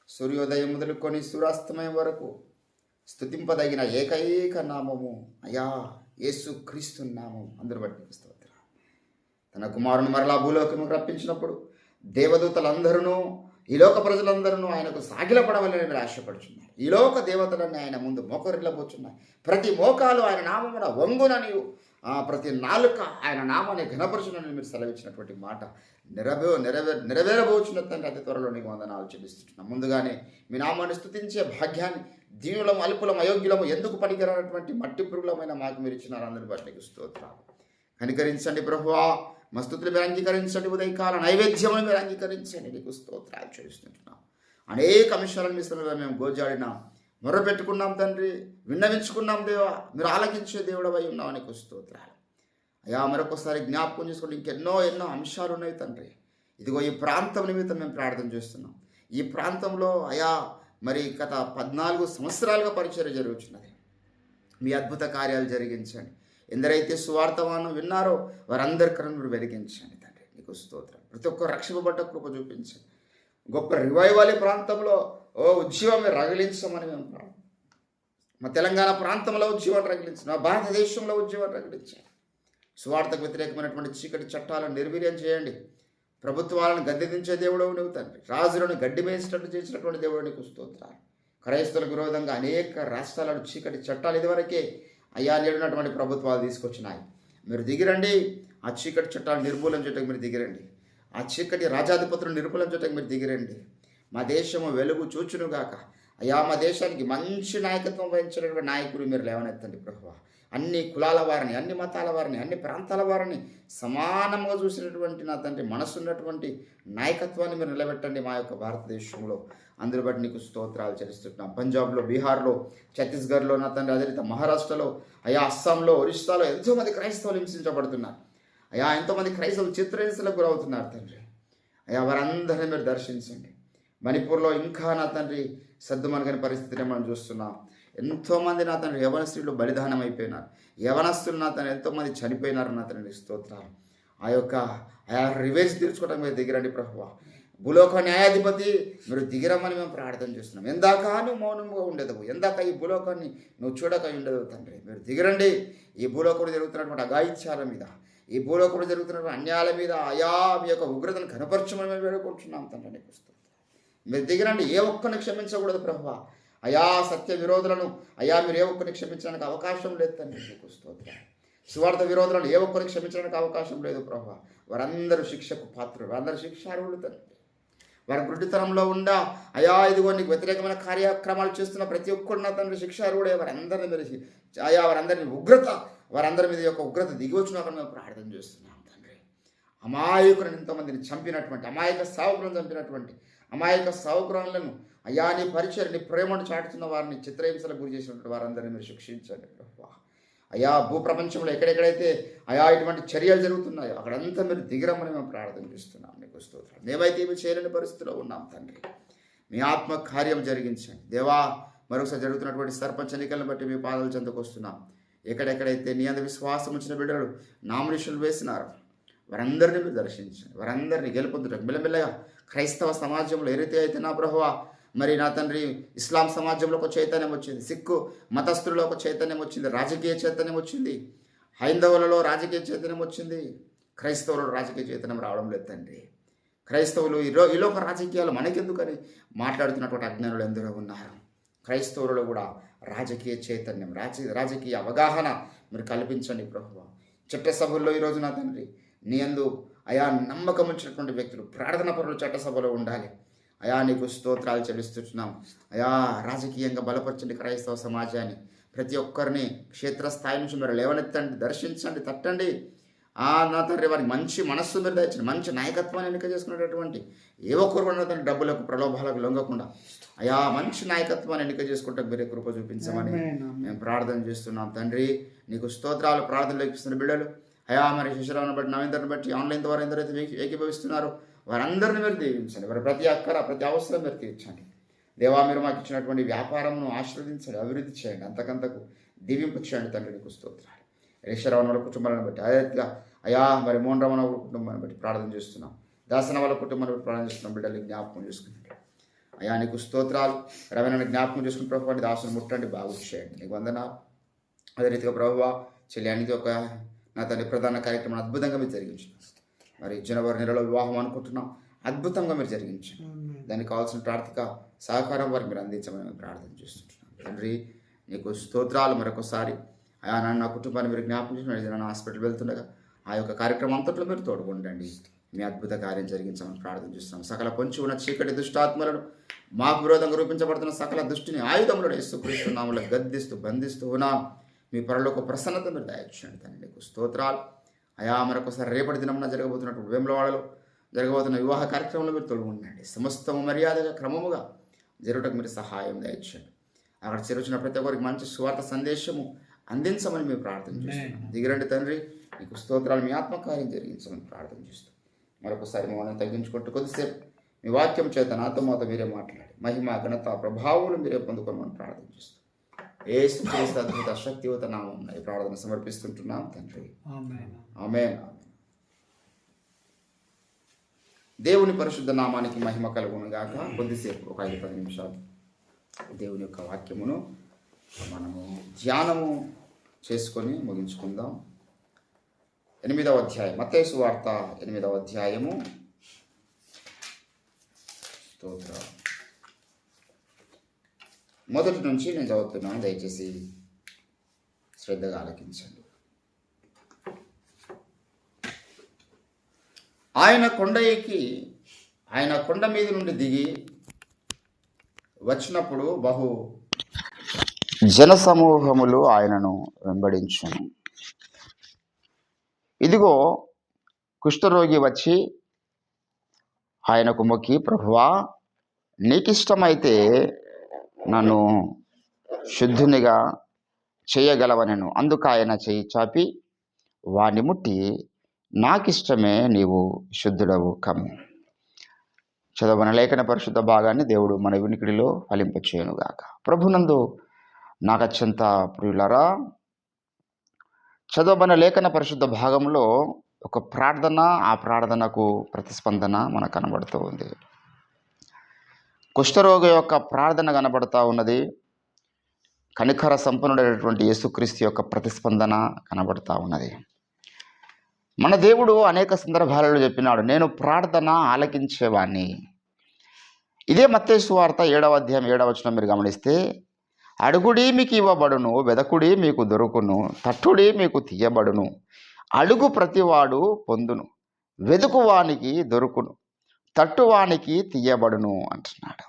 సూర్యోదయం మొదలుకొని సూర్యాస్తమయం వరకు స్తుతింపదగిన ఏకైక నామము అయా యేసు క్రీస్తు నామం. అందరూ బట్టి స్తోత్రం. తన కుమారుని మరలా భూలోకముకు రప్పించినప్పుడు దేవదూతలందరూ ఈ లోక ప్రజలందరూ ఆయనకు సాగిలపడవలని మీరు ఆశపడుచున్నారు. ఈ లోక దేవతలన్నీ ఆయన ముందు మోకరిల్లబోచున్నాయి. ప్రతి మోకాలు ఆయన నామమున వంగునని, ప్రతి నాలుక ఆయన నామాన్ని ఘనపరచునని మీరు సెలవిచ్చినటువంటి మాట నెరవేరబోచున్న తండ్రి అతి త్వరలో నీకు వందనాలు చెల్లిస్తున్నాం. ముందుగానే మీ నామాన్ని స్తుతించే భాగ్యాన్ని దీనులము అల్పులం అయోగ్యులము ఎందుకు పనికిరానటువంటి మట్టి పురుగులమైన మాకు మీరు ఇచ్చినారు. అందరి బట్టి నీకు స్తోత్రాలు. కనికరించండి ప్రభువా, మా స్తుతులు మీరు అంగీకరించండి. ఉదయకాల నైవేద్యములు మీరు అంగీకరించండి. నీకు స్తోత్రాలు చెల్లిస్తున్నాం. అనేక అంశాలను మీ శ్రమలో మేము గోజాడినాం, మొరపెట్టుకున్నాం తండ్రి, విన్నవించుకున్నాం. దేవా మీరు ఆలకించే దేవుడు అయి ఉన్నావు. నీకు స్తోత్రాలు. అయా మరొకసారి జ్ఞాపకం చేసుకోండి. ఇంకెన్నో అంశాలు ఉన్నాయి తండ్రి. ఇదిగో ఈ ప్రాంతం నిమిత్తం మేము ప్రార్థన చేస్తున్నాం. ఈ ప్రాంతంలో అయా మరి గత 14 సంవత్సరాలుగా పరిచర్య జరుగుతున్నది. మీ అద్భుత కార్యాలు జరిగించండి. ఎందరైతే సువార్తమానం విన్నారో వారందరికీ మీరు వెలిగించండి తండ్రి. నీకు స్తోత్రం. ప్రతి ఒక్క రక్షింపబడ్డ కృప చూపించండి. గొప్ప రివైవల్ ప్రాంతంలో ఉద్యమం రగిలించమని మేము మా తెలంగాణ ప్రాంతంలో ఉద్యమం రగిలించండి. మా భారతదేశంలో ఉద్యమం రగిలించండి. సువార్తకు వ్యతిరేకమైనటువంటి చీకటి చట్టాలను నిర్వీర్యం చేయండి. ప్రభుత్వాలను గద్దెదించే దేవుడవు నువ్వు తండ్రి. రాజులను గడ్డి వేసినట్టు చేసినటువంటి దేవుడు నీకు స్తోత్రాలు. క్రైస్తవులకు విరోధంగా అనేక రాష్ట్రాలను చీకటి చట్టాలు ఇదివరకే అయ్యా నేడున్నటువంటి ప్రభుత్వాలు తీసుకొచ్చినాయి. మీరు దిగిరండి. ఆ చీకటి చట్టాలు నిర్మూలన చేయడానికి మీరు దిగిరండి. ఆ చీకటి రాజాధిపతులను నిర్మూలన చేయడానికి మీరు దిగిరండి. మా దేశము వెలుగు చూచునుగాక. అయ్యా మా దేశానికి మంచి నాయకత్వం వహించినటువంటి నాయకులు మీరు లేవనెత్తండి ప్రభువా. అన్ని కులాల వారిని, అన్ని మతాల వారిని, అన్ని ప్రాంతాల వారిని సమానంగా చూసినటువంటి నా తండ్రి మనసున్నటువంటి నాయకత్వాన్ని మీరు నిలబెట్టండి మా యొక్క భారతదేశంలో. అందరి బట్టి నీకు స్తోత్రాలు చెల్లిస్తున్నాం. పంజాబ్లో, బీహార్లో, ఛత్తీస్గఢ్లో నా తండ్రి, అదే రీతి మహారాష్ట్రలో, అయా అస్సాంలో, ఒరిస్సాలో ఎంతోమంది క్రైస్తవులు హింసించబడుతున్నారు. అయా ఎంతోమంది క్రైస్తవులు చిత్రహింసలకు గురవుతున్నారు తండ్రి. అయా వారందరినీ మీరు దర్శించండి. మణిపూర్లో ఇంకా నా తండ్రి సద్దుమణగని పరిస్థితిని మనం చూస్తున్నాం. ఎంతోమంది నా తండ్రి యవనస్తులు బలిదానం అయిపోయినారు. యవనస్తులు నా తండ్రి ఎంతోమంది చనిపోయినారు నా తండ్రి స్తోత్రాలు. ఆయా రివేజ్ తీర్చుకోవడం మీరు దిగిరండి ప్రభువా. భూలోక న్యాయాధిపతి మీరు దిగిరమ్మని మేము ప్రార్థన చేస్తున్నాం. ఎందాక నువ్వు మౌనంగా ఉండేదవు, ఎందాక ఈ భూలోకాన్ని నువ్వు చూడక ఉండేదవు తండ్రి. మీరు దిగిరండి. ఈ భూలోకంలో జరుగుతున్నటువంటి అఘాయిత్యాల మీద, ఈ భూలోకంలో జరుగుతున్నటువంటి అన్యాయాల మీద అయా మీ యొక్క ఉగ్రతను కనపరచమని మేము వేడుకుంటున్నాం తండ్రి. నీకు స్తోత్రం. మీరు దిగిరండి. ఏ ఒక్కరిని క్షమించకూడదు ప్రభువా. అయా సత్య విరోధులను అయా మీరు ఏ ఒక్కరిని క్షమించడానికి అవకాశం లేదు తండ్రి. నీకు స్తోత్రం. సువార్త విరోధులను ఏ ఒక్కరిని క్షమించడానికి అవకాశం లేదు ప్రభువా. వారందరూ శిక్షకు పాత్రులు, వారందరూ శిక్షార్హులు తండ్రి. వారి గుడ్డితనంలో ఉండా అయా ఇదిగో నీకు వ్యతిరేకమైన కార్యక్రమాలు చేస్తున్న ప్రతి ఒక్కరు నా తండ్రి శిక్షార్హుడే. వారందరినీ మీరు అయా వారందరినీ వారందరి మీద యొక్క ఉగ్రత దిగివచ్చున మేము ప్రార్థన చేస్తున్నాం తండ్రి. అమాయకులను ఎంతోమందిని చంపినటువంటి, అమాయక సావుకులను చంపినటువంటి అమాయక సావుకులను అయా నీ పరిచయం నీ ప్రేమను చాటుతున్న వారిని చిత్రహింసలకు గురి చేసినటువంటి వారందరినీ మీరు శిక్షించండి ప్రభువా. అయా భూప్రపంచంలో ఎక్కడెక్కడైతే అయా ఇటువంటి చర్యలు జరుగుతున్నాయో అక్కడంతా మీరు దిగిరమ్మని మేము ప్రార్థన చేస్తున్నాం. నీకు స్తోత్రం. మేమైతే ఏమి చేయలేని పరిస్థితిలో ఉన్నాం తండ్రి. మీ ఆత్మ కార్యం జరిగించండి దేవా. మరొకసారి జరుగుతున్నటువంటి సర్పంచ్ ఎన్నికలను బట్టి మీ పాదాలు చెంతకు వస్తున్నాం. ఎక్కడెక్కడైతే నీ అంత విశ్వాసం వచ్చిన బిడ్డలు నామినేషన్లు వేసినారు వారందరినీ మీరు దర్శించండి. వారందరినీ గెలుపొందుటకు మెల్లమెల్లగా క్రైస్తవ సమాజంలో ఏ రీతి అయితే నా ప్రభువా మరి నా తండ్రి ఇస్లాం సమాజంలో ఒక చైతన్యం వచ్చింది, సిక్కు మతస్థులలో ఒక చైతన్యం వచ్చింది, రాజకీయ చైతన్యం వచ్చింది, హైందవులలో రాజకీయ చైతన్యం వచ్చింది. క్రైస్తవులలో రాజకీయ చైతన్యం రావడం లేదు తండ్రి. క్రైస్తవులు ఈ లోక రాజకీయాలు మనకెందుకని మాట్లాడుతున్నటువంటి అజ్ఞానులు ఎందరో ఉన్నారు. క్రైస్తవులలో కూడా రాజకీయ చైతన్యం, రాజకీయ అవగాహన మీరు కల్పించండి ప్రభువా. చట్టసభల్లో ఈరోజు నా తండ్రి నీ యందు అయా నమ్మకం ఉంచినటువంటి వ్యక్తులు, ప్రార్థన పరులు చట్టసభలో ఉండాలి. అయా నీకు స్తోత్రాలు చెల్లిస్తున్నాం. అయా రాజకీయంగా బలపరచండి క్రైస్తవ సమాజాన్ని. ప్రతి ఒక్కరిని క్షేత్రస్థాయి నుంచి మీరు లేవనెత్తండి, దర్శించండి, తట్టండి. నా తండ్రి వారికి మంచి మనస్సు మీరు దయచండి. మంచి నాయకత్వాన్ని ఎన్నిక చేసుకునేటటువంటి ఏ ఒక్కరు కూడా తండ్రి డబ్బులకు ప్రలోభాలకు లొంగకుండా అయా మంచి నాయకత్వాన్ని ఎన్నిక చేసుకుంటే మీరే కృప చూపించమని మేము ప్రార్థన చేస్తున్నాం తండ్రి. నీకు స్తోత్రాలు. ప్రార్థనలు ఏకిస్తున్న బిడ్డలు అయా మరి శిశురావును బట్టి నవీందర్ని బట్టి ఆన్లైన్ ద్వారా ఎందరైతే ఏకీభవిస్తున్నారో వారందరినీ మీరు దీవించండి. వారి ప్రతి అక్కర ప్రతి అవసరం మీరు తీర్చండి దేవా. మీరు మాకు ఇచ్చినటువంటి వ్యాపారంను ఆశీర్వదించండి, అభివృద్ధి చేయండి, అంతకంతకు దీవింపు చేయండి తండ్రి. నీకు స్తోత్రాలు. రేషరావు కుటుంబాలను బట్టి అదేగా అయా మరి మోహన్ రామన్ కుటుంబాన్ని బట్టి ప్రార్థన చేస్తున్నాం. దాసన వాళ్ళ కుటుంబాన్ని ప్రారంభిస్తున్న బిడ్డలు జ్ఞాపకం చేసుకుంటాడు. అయా నీకు స్తోత్రాలు. రవీణ జ్ఞాపకం చేసుకుని ప్రభుత్వాన్ని దాసుని ముట్టండి, బాగు చేయండి. నీకు వందనాలు. అదే రీతిగా ప్రభువా చెల్లి ఒక నా తండ్రి ప్రధాన కార్యక్రమం అద్భుతంగా మీరు జరిగించిన మరి జనవరి నెలలో వివాహం అనుకుంటున్నాం, అద్భుతంగా మీరు జరిగించండి. దానికి కావాల్సిన ఆర్థిక సహకారం వారికి మీరు అందించమని మేము ప్రార్థన చేస్తుంటున్నాం. తండ్రి నీకు స్తోత్రాలు. మరొకసారి అయా నా కుటుంబాన్ని మీరు జ్ఞాపకం చేసి నన్ను హాస్పిటల్ వెళ్తుండగా ఆ యొక్క కార్యక్రమం అంతట్లో మీరు తోడుకుండండి. మీ అద్భుత కార్యం జరిగించమని ప్రార్థన చేస్తున్నాం. సకల పొంచి ఉన్న చీకటి దుష్టాత్మలను మాకు విరోధంగా రూపించబడుతున్న సకల దుష్టిని ఆయుధములను యేసుక్రీస్తు నామములో గద్దిస్తూ బంధిస్తూ ఉన్నాం. మీ పరలోక ప్రసన్నత మీరు దయచేయండి. తండ్రి నీకు స్తోత్రాలు. అయా మరొకసారి రేపటి దినమున జరగబోతున్నటువంటి వేములవాడలో జరగబోతున్న వివాహ కార్యక్రమంలో మీరు తోడుకుండండి. సమస్తము మర్యాదగా క్రమముగా జరుగుటకు మీరు సహాయం దయచేయండి. అక్కడ చేరుచిన ప్రతి ఒక్కరికి మంచి సువార్త సందేశము అందించమని మేము ప్రార్థన చేస్తున్నాం. దిగిరండి తండ్రి, నీకు స్తోత్రాలు. మీ ఆత్మకార్యం జరిగించమని ప్రార్థన చేస్తాం. మరొకసారి మమ్మల్ని తగ్గించుకుంటూ కొద్దిసేపు మీ వాక్యం చేత నాతో మాతో మీరే మాట్లాడి మహిమ ఘనత ప్రభావాలు మీరే పొందుకోమని ప్రార్థన చేస్తాం. యేసు క్రీస్తు అద్భుత శక్తివంత నామమున ఈ ప్రార్థన సమర్పిస్తుంటున్నాం తండ్రి. ఆమేన్. దేవుని పరిశుద్ధ నామానికి మహిమ కలుగును గాక. కొద్దిసేపు ఒక 5-10 నిమిషాలు దేవుని యొక్క వాక్యమును మనము ధ్యానము చేసుకొని ముగించుకుందాం. 8వ అధ్యాయం, మత్తయి సువార్త 8వ అధ్యాయము. స్తోత్రం. మొదటి నుంచి నేను చదువుతున్నాను, దయచేసి శ్రద్ధగా ఆలకించండి. ఆయన కొండ ఎక్కి ఆయన కొండ మీద నుండి దిగి వచ్చినప్పుడు బహు జనసమూహములు ఆయనను వెంబడించును. ఇదిగో కుష్ఠరోగి వచ్చి ఆయనకు మొక్కి, ప్రభువా నీకిష్టమైతే నన్ను శుద్ధునిగా చేయగలవనెను. అందుకు ఆయన చేయి చాపి వాణ్ణి ముట్టి, నాకిష్టమే, నీవు శుద్ధుడవు కమ్ము. చదవన లేఖన పరిశుద్ధ భాగాన్ని దేవుడు మన వినికిడిలో ఫలింపచేయునుగాక. ప్రభునందు నాకు అత్యంత ప్రియులరా, చదవబడిన లేఖన పరిశుద్ధ భాగంలో ఒక ప్రార్థన, ఆ ప్రార్థనకు ప్రతిస్పందన మనకు కనబడుతూ ఉంది. కుష్ఠరోగి యొక్క ప్రార్థన కనబడుతూ ఉన్నది. కనికర సంపన్నుడైనటువంటి యేసుక్రీస్తు యొక్క ప్రతిస్పందన కనబడుతూ ఉన్నది. మన దేవుడు అనేక సందర్భాలలో చెప్పినాడు, నేను ప్రార్థన ఆలకించేవాణ్ణి. ఇదే మత్తయి సువార్త 7వ అధ్యాయం 7వ వచనం మీరు గమనిస్తే, అడుగుడి మీకు ఇవ్వబడును, వెదకుడి మీకు దొరుకును, తట్టుడి మీకు తీయబడును, అడుగు ప్రతివాడు పొందును, వెదుకువానికి దొరుకును, తట్టువానికి తీయబడును అంటున్నాడు.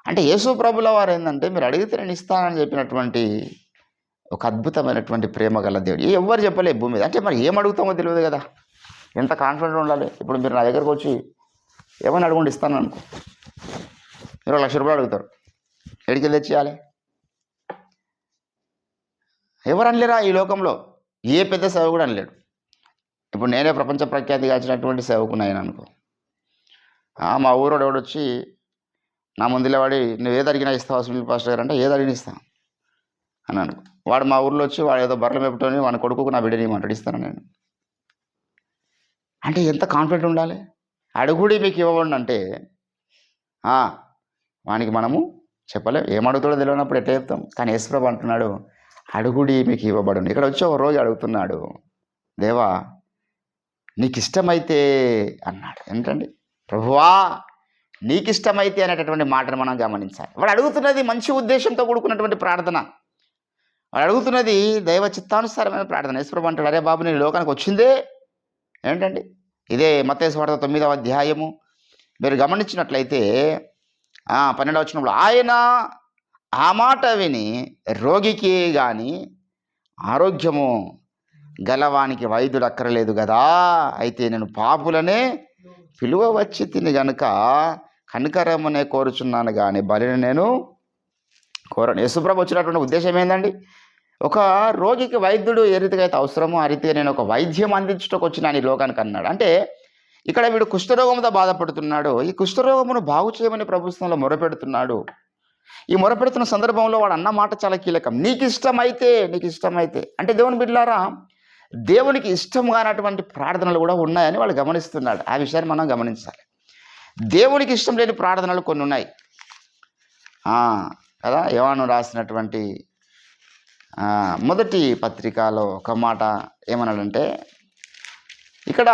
అంటే యేసు ప్రభుల వారు ఏంటంటే, మీరు అడిగితే నేను ఇస్తానని చెప్పినటువంటి ఒక అద్భుతమైనటువంటి ప్రేమ గల దేవుడు. ఎవరు చెప్పలే భూమి మీద. అంటే మరి ఏం అడుగుతామో తెలియదు కదా, ఎంత కాన్ఫిడెంట్ ఉండాలి. ఇప్పుడు మీరు నా దగ్గరకు వచ్చి ఏమని అడుగుండి ఇస్తాను అనుకో, మీరు 1,00,000 రూపాయలు అడుగుతారు, ఎడికి తెచ్చేయాలి? ఎవరు అనలేరా ఈ లోకంలో? ఏ పెద్ద సేవకుడు అనలేడు. ఇప్పుడు నేనే ప్రపంచ ప్రఖ్యాతి కాచినటువంటి సేవకుని అయినా అనుకో, మా ఊరోడు ఎవడొచ్చి నా ముందులే వాడి, నువ్వు ఏది అడిగినా ఇస్తావు సునీల్ పాస్టర్ గారు అంటే, ఏది అడిగిన ఇస్తాను అని అనుకో. వాడు మా ఊర్లో వచ్చి వాడు ఏదో బర్రెలు మేపుకొని వాడి కొడుకు నా బిడ్డని మాట్లాడిస్తాను నేను. అంటే ఎంత కాన్ఫిడెంట్ ఉండాలి. అడుగుడి మీకు ఇవ్వబడి అంటే వానికి మనము చెప్పలేం, ఏమడుగుతాడో తెలియనప్పుడు ఎట్లా చెప్తాం. కానీ యేసుప్రభు అంటున్నాడు, అడుగుడి మీకు ఇవ్వబడును. ఇక్కడ వచ్చి ఒక రోజు అడుగుతున్నాడు, దేవా నీకు ఇష్టమైతే అన్నాడు. ఏంటండి, ప్రభువా నీకు ఇష్టమైతే అనేటటువంటి మాటను మనం గమనించాలి. వాడు అడుగుతున్నది మంచి ఉద్దేశంతో కూడుకున్నటువంటి ప్రార్థన. వాడు అడుగుతున్నది దైవ చిత్తానుసారమైన ప్రార్థన. యేసుప్రభు అంటాడు, అరే బాబు నేను లోకానికి వచ్చిందే ఏంటండి. ఇదే మత్తయి సువార్త 9వ అధ్యాయము మీరు గమనించినట్లయితే 12వ వచనంలో, ఆయన ఆ మాట విని రోగికి కానీ ఆరోగ్యము గలవానికి వైద్యుడు అక్కరలేదు కదా, అయితే నేను పాపులనే పిలువ వచ్చి తిని గనుక కనికరమునే కోరుచున్నాను కానీ బలిని నేను కోరను. యేసుప్రభు వచ్చినటువంటి ఉద్దేశం ఏందండి? ఒక రోగికి వైద్యుడు ఏ రీతిగా అయితే అవసరమో ఆ రీతిగా నేను ఒక వైద్యం అందించడానికి వచ్చినాను ఈ లోకానికి అన్నాడు. అంటే ఇక్కడ వీడు కుష్ఠరోగంతో బాధపడుతున్నాడు. ఈ కుష్ఠరోగమును బాగు చేయమని ప్రభుత్వంలో మొరపెడుతున్నాడు. ఈ మొరపెడుతున్న సందర్భంలో వాడు అన్న మాట చాలా కీలకం, నీకు ఇష్టమైతే. నీకు ఇష్టమైతే అంటే దేవుని బిడ్డలారా, దేవునికి ఇష్టం కానటువంటి ప్రార్థనలు కూడా ఉన్నాయని వాళ్ళు గమనిస్తున్నాడు. ఆ విషయాన్ని మనం గమనించాలి. దేవునికి ఇష్టం లేని ప్రార్థనలు కొన్ని ఉన్నాయి కదా. యోహాను రాసినటువంటి మొదటి పత్రికలో ఒక మాట ఏమన్నాడంటే, ఇక్కడ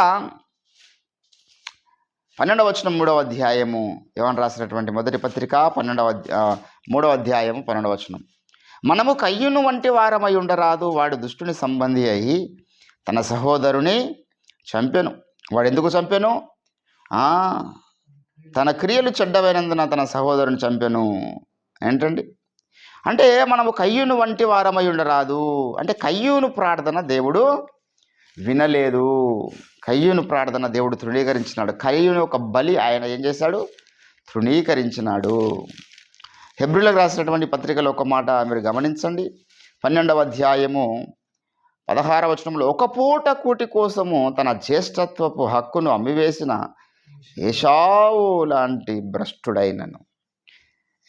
12వ వచనం 3వ అధ్యాయము, యోహాను రాసినటువంటి మొదటి పత్రిక 3వ అధ్యాయము 12వ వచనం, మనము కయ్యూను వంటి వారమై ఉండరాదు, వాడు దుష్టుని సంబంధి అయి తన సహోదరుని చంపెను. వాడు ఎందుకు చంపెను? తన క్రియలు చెడ్డమైనందున తన సహోదరుని చంపెను. ఏంటండి అంటే, మనము కయ్యూను వంటి వారమై ఉండరాదు అంటే కయ్యూను ప్రార్థన దేవుడు వినలేదు. కయ్యూను ప్రార్థన దేవుడు తృణీకరించినాడు. కయ్యూను ఒక బలి ఆయన ఏం చేశాడు? తృణీకరించినాడు. హెబ్రీయులకు రాసినటువంటి పత్రికలో ఒక మాట మీరు గమనించండి. 12వ అధ్యాయము 16వ వచనంలో, ఒక పూట కూటి కోసము తన జ్యేష్ఠత్వపు హక్కును అమ్మివేసిన ఏశావు లాంటి భ్రష్టుడైనను,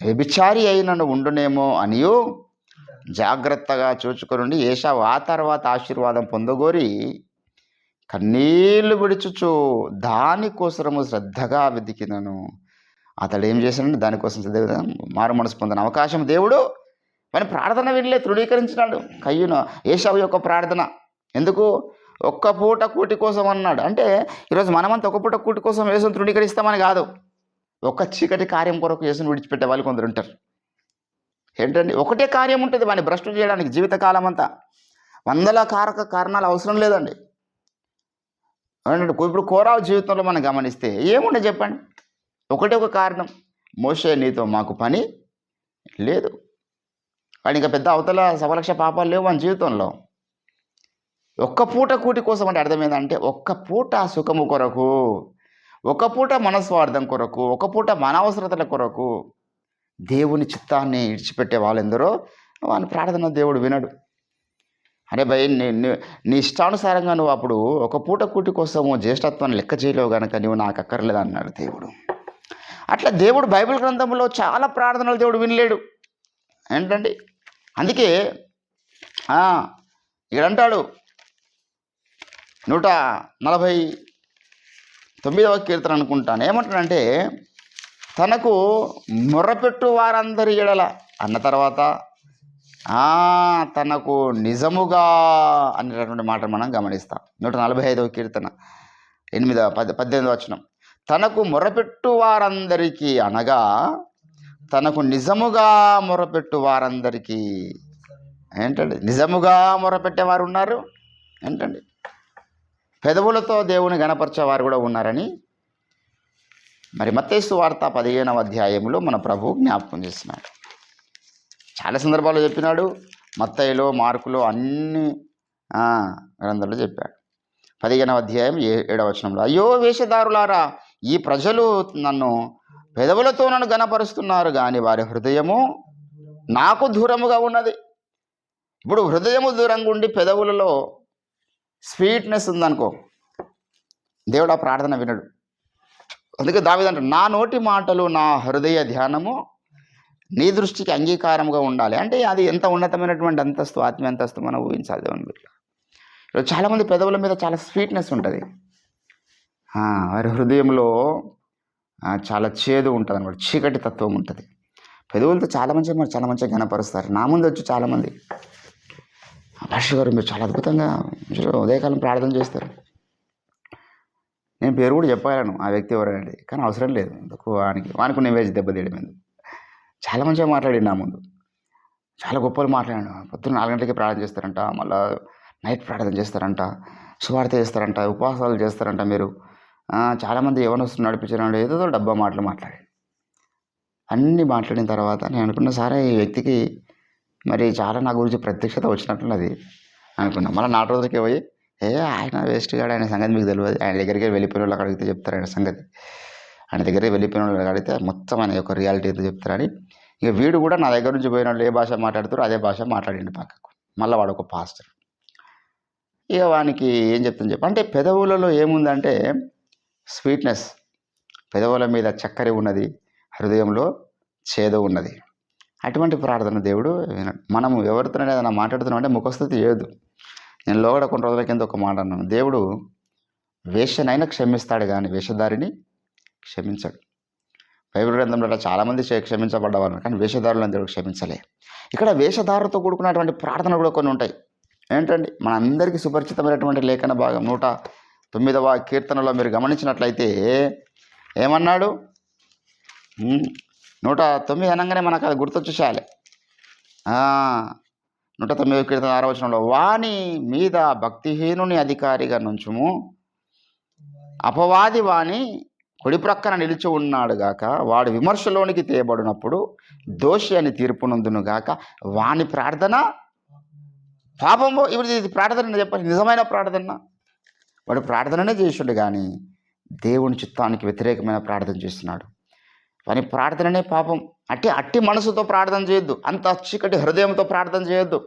వ్యభిచారి అయినను ఉండునేమో అనియు జాగ్రత్తగా చూచుకొని ఏశావు ఆ తర్వాత ఆశీర్వాదం పొందగోరి కన్నీళ్లు విడుచుచు దానికోసము శ్రద్ధగా వెతికినను. అతడు ఏం చేశాడంటే దానికోసం మారు మనసు పొందిన అవకాశం దేవుడు మన ప్రార్థన వినలే, తృణీకరించినాడు. కయ్యూను ఏశావు యొక్క ప్రార్థన. ఎందుకు? ఒక్క పూట కూటి కోసం అన్నాడు. అంటే ఈరోజు మనమంతా ఒక పూట కూటి కోసం యేసుని తృణీకరిస్తామని కాదు, ఒక్క చీకటి కార్యం కొరకు యేసుని విడిచిపెట్టే వాళ్ళు కొందరు ఉంటారు. ఏంటండి, ఒకటే కార్యం ఉంటుంది వాడిని భ్రష్టు చేయడానికి జీవితకాలం అంతా. వందల కారణాలు అవసరం లేదండి. ఇప్పుడు కోరావు జీవితంలో మనం గమనిస్తే ఏముండే చెప్పండి, ఒకటే ఒక కారణం, మోషే నీతో మాకు పని లేదు. వాడి ఇంకా పెద్ద అవతల 1,00,000 పాపాలు లేవు మన జీవితంలో. ఒక్క పూట కూటి కోసం అంటే అర్థం ఏంటంటే, ఒక్క పూట సుఖము కొరకు, ఒక పూట మనస్వార్థం కొరకు, ఒక పూట మన అవసరతల కొరకు దేవుని చిత్తాన్ని ఇడిచిపెట్టే వాళ్ళెందరో వాని ప్రార్థన దేవుడు వినడు. అరే భయ్, నీ ఇష్టానుసారంగా నువ్వు అప్పుడు ఒక పూట కూటి కోసము జ్యేష్ఠత్వాన్ని లెక్క చేయలేవు కనుక నువ్వు నాకు అక్కర్లేదు అన్నాడు దేవుడు. అట్లా దేవుడు బైబిల్ గ్రంథంలో చాలా ప్రార్థనలు దేవుడు వినలేడు. ఏంటండి, అందుకే ఇక్కడ అంటాడు 149వ కీర్తన అనుకుంటాను, ఏమంటాడంటే, తనకు మొర్రపెట్టు వారందరి ఎడల అన్న తర్వాత తనకు నిజముగా అనేటటువంటి మాట మనం గమనిస్తాం. 145వ కీర్తన 18వ వచనం, తనకు మొర్రపెట్టు వారందరికీ అనగా తనకు నిజముగా మొరపెట్టు వారందరికీ. ఏంటండి, నిజముగా మొరపెట్టేవారు ఉన్నారు. ఏంటండి, పెదవులతో దేవుని గణపరిచేవారు కూడా ఉన్నారని మరి మత్తయి సువార్త 15వ అధ్యాయంలో మన ప్రభు జ్ఞాపకం చేస్తున్నాడు. చాలా సందర్భాల్లో చెప్పినాడు. మత్తయిలో, మార్కులో, అన్ని గ్రంథాల్లో చెప్పాడు. 15వ అధ్యాయం 7వ వచనంలో, అయ్యో వేషధారులారా, ఈ ప్రజలు నన్ను పెదవులతో నన్ను గణపరుస్తున్నారు కానీ వారి హృదయము నాకు దూరముగా ఉన్నది. ఇప్పుడు హృదయము దూరంగా ఉండి పెదవులలో స్వీట్నెస్ ఉందనుకో, దేవుడు ఆ ప్రార్థన వినడు. అందుకే దావీదు అంటాడు, నా నోటి మాటలు నా హృదయ ధ్యానము నీ దృష్టికి అంగీకారముగా ఉండాలి. అంటే అది ఎంత ఉన్నతమైనటువంటి అంతస్తు, ఆత్మీయ అంతస్తు మనం ఊహించాలి దేవుని బిడ్డ. ఇప్పుడు చాలామంది పెదవుల మీద చాలా స్వీట్నెస్ ఉంటుంది, వారి హృదయంలో చాలా చేదు ఉంటుంది అనమాట, చీకటి తత్వం ఉంటుంది. పెదవులతో చాలా మంచిగా గణపరుస్తారు. నా ముందు వచ్చి చాలామంది, భాష గారు మీరు చాలా అద్భుతంగా ఉదయకాలం ప్రార్థన చేస్తారు. నేను పేరు కూడా చెప్పాలను ఆ వ్యక్తి ఎవరండి, కానీ అవసరం లేదు, ఎందుకు వానికి ఇమేజ్ దెబ్బతీయడం ఎందుకు. చాలా మంచిగా మాట్లాడి నా ముందు, చాలా గొప్పలు మాట్లాడాను. పొద్దున్న 4 గంటలకి ప్రార్థన చేస్తారంట, మళ్ళీ నైట్ ప్రార్థన చేస్తారంట, సువార్త చేస్తారంట, ఉపవాసాలు చేస్తారంట. మీరు చాలామంది యవనస్తులు నడిపించారంటే ఏదో డబ్బా మాటలు మాట్లాడి అన్నీ మాట్లాడిన తర్వాత నేను అనుకున్నా, సరే ఈ వ్యక్తికి మరి చాలా నా గురించి ప్రత్యక్షత వచ్చినట్లున్నది అనుకున్నా. మళ్ళీ 4 రోజులకే పోయి ఆయన వేస్ట్ గాడు, ఆయన సంగతి మీకు తెలియదు, ఆయన దగ్గరికి వెళ్ళిపోయిన వాళ్ళకి అడిగితే చెప్తారు ఆయన సంగతి, ఆయన దగ్గరికి వెళ్ళిపోయిన వాళ్ళకి అడిగితే మొత్తం ఆయన యొక్క రియాలిటీ ఏదో చెప్తారని. ఇక వీడు కూడా నా దగ్గర నుంచి పోయిన వాళ్ళు ఏ భాష మాట్లాడుతారో అదే భాష మాట్లాడిండు పక్కకు. మళ్ళీ వాడు ఒక పాస్టర్. ఇక వానికి ఏం చెప్తాను చెప్పి, అంటే పెదవులలో ఏముందంటే స్వీట్నెస్, పెదవుల మీద చక్కెర ఉన్నది, హృదయంలో చేదు ఉన్నది. అటువంటి ప్రార్థన దేవుడు వినడు. మనము ఎవరితోనే ఏదైనా మాట్లాడుతున్నాం అంటే ముఖస్థుతి చేయదు, నేను లోగడ కొన్ని రోజుల కింద ఒక మాట అన్నాను, దేవుడు వేశ్యనైనా క్షమిస్తాడు కానీ వేషధారిని క్షమించాడు. బైబిల్ గ్రంథంలో చాలామంది క్షమించబడ్డవారు, కానీ వేషధారులను దేవుడు క్షమించలే. ఇక్కడ వేషధారులతో కూడుకున్నటువంటి ప్రార్థనలు కూడా కొన్ని ఉంటాయి. ఏంటండి, మన అందరికీ సుపరిచితమైనటువంటి లేఖన భాగం 109వ కీర్తనలో మీరు గమనించినట్లయితే ఏమన్నాడు? 109 అనగానే మనకు అది గుర్తొచ్చేసేయాలి. 109వ కీర్తన 6వ వచనంలో, వాని మీద భక్తిహీనుని అధికారిగా నుంచుము, అపవాది వాని కుడి ప్రక్కన నిలిచి ఉన్నాడు గాక, వాడు విమర్శలోనికి తేయబడినప్పుడు దోషి అని తీర్పు నొందును గాక, వాని ప్రార్థన పాపము. ఇప్పుడు ఇది ప్రార్థన చెప్పండి, నిజమైన ప్రార్థన. వాడు ప్రార్థననే చేసిండు కానీ దేవుని చిత్తానికి వ్యతిరేకమైన ప్రార్థన చేస్తున్నాడు. వాని ప్రార్థననే పాపం. అట్టి మనసుతో ప్రార్థన చేయొద్దు, అంత చీకటి హృదయంతో ప్రార్థన చేయొద్దు.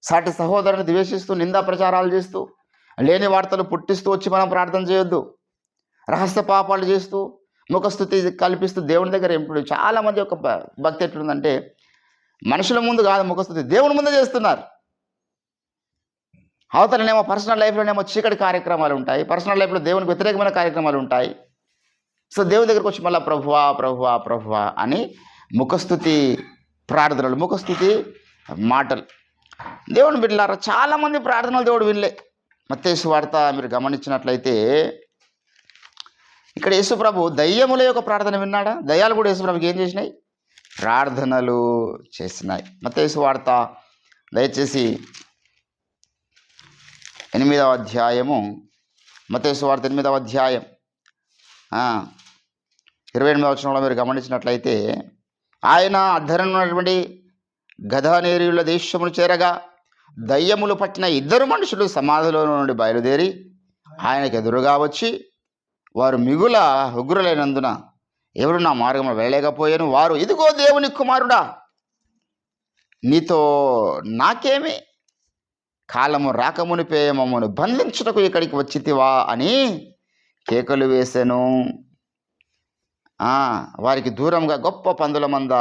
సాటి సహోదరుని ద్వేషిస్తూ నిందా ప్రచారాలు చేస్తూ లేని వార్తలు పుట్టిస్తూ వచ్చి మనం ప్రార్థన చేయొద్దు. రహస్య పాపాలు చేస్తూ ముఖస్థుతి కల్పిస్తూ దేవుని దగ్గర ఇప్పుడు చాలామంది యొక్క భక్తి ఎట్లుందంటే మనుషుల ముందు కాదు ముఖస్థుతి, దేవుని ముందు చేస్తున్నారు. అవతలనేమో పర్సనల్ లైఫ్లోనేమో చీకటి కార్యక్రమాలు ఉంటాయి, పర్సనల్ లైఫ్లో దేవునికి వ్యతిరేకమైన కార్యక్రమాలు ఉంటాయి. సో దేవుని దగ్గరకు వచ్చి మళ్ళీ ప్రభువా ప్రభువా ప్రభువా అని ముఖస్థుతి ప్రార్థనలు, ముఖస్థుతి మాటలు. దేవుని బిడ్డలారా, చాలామంది ప్రార్థనలు దేవుడు వినలే. మత్తయి సువార్త మీరు గమనించినట్లయితే ఇక్కడ యేసుప్రభు దయ్యముల యొక్క ప్రార్థన విన్నాడా? దయ్యాలు కూడా యేసుప్రభుకి ఏం చేసినాయి? ప్రార్థనలు చేసినాయి. మత్తయి సువార్త దయచేసి 8వ అధ్యాయము, మత్తయి సువార్త 8వ అధ్యాయం 28వ వచనంలో మీరు గమనించినట్లయితే, ఆయన అద్దరన ఉన్నటువంటి గదనేరీయుల దేశమును చేరగా దయ్యములు పట్టిన 2 మనుషులు సమాధిలో నుండి బయలుదేరి ఆయనకు ఎదురుగా వచ్చి, వారు మిగుల ఉగ్రులైనందున ఎవరు నా మార్గంలో వెళ్ళలేకపోయాను. వారు, ఇదిగో దేవుని కుమారుడా, నీతో నాకేమి, కాలము రాకమునిపే మమ్మను బంధించుటకు ఇక్కడికి వచ్చితివా అని కేకలు వేసెను. వారికి దూరంగా గొప్ప పందుల మంద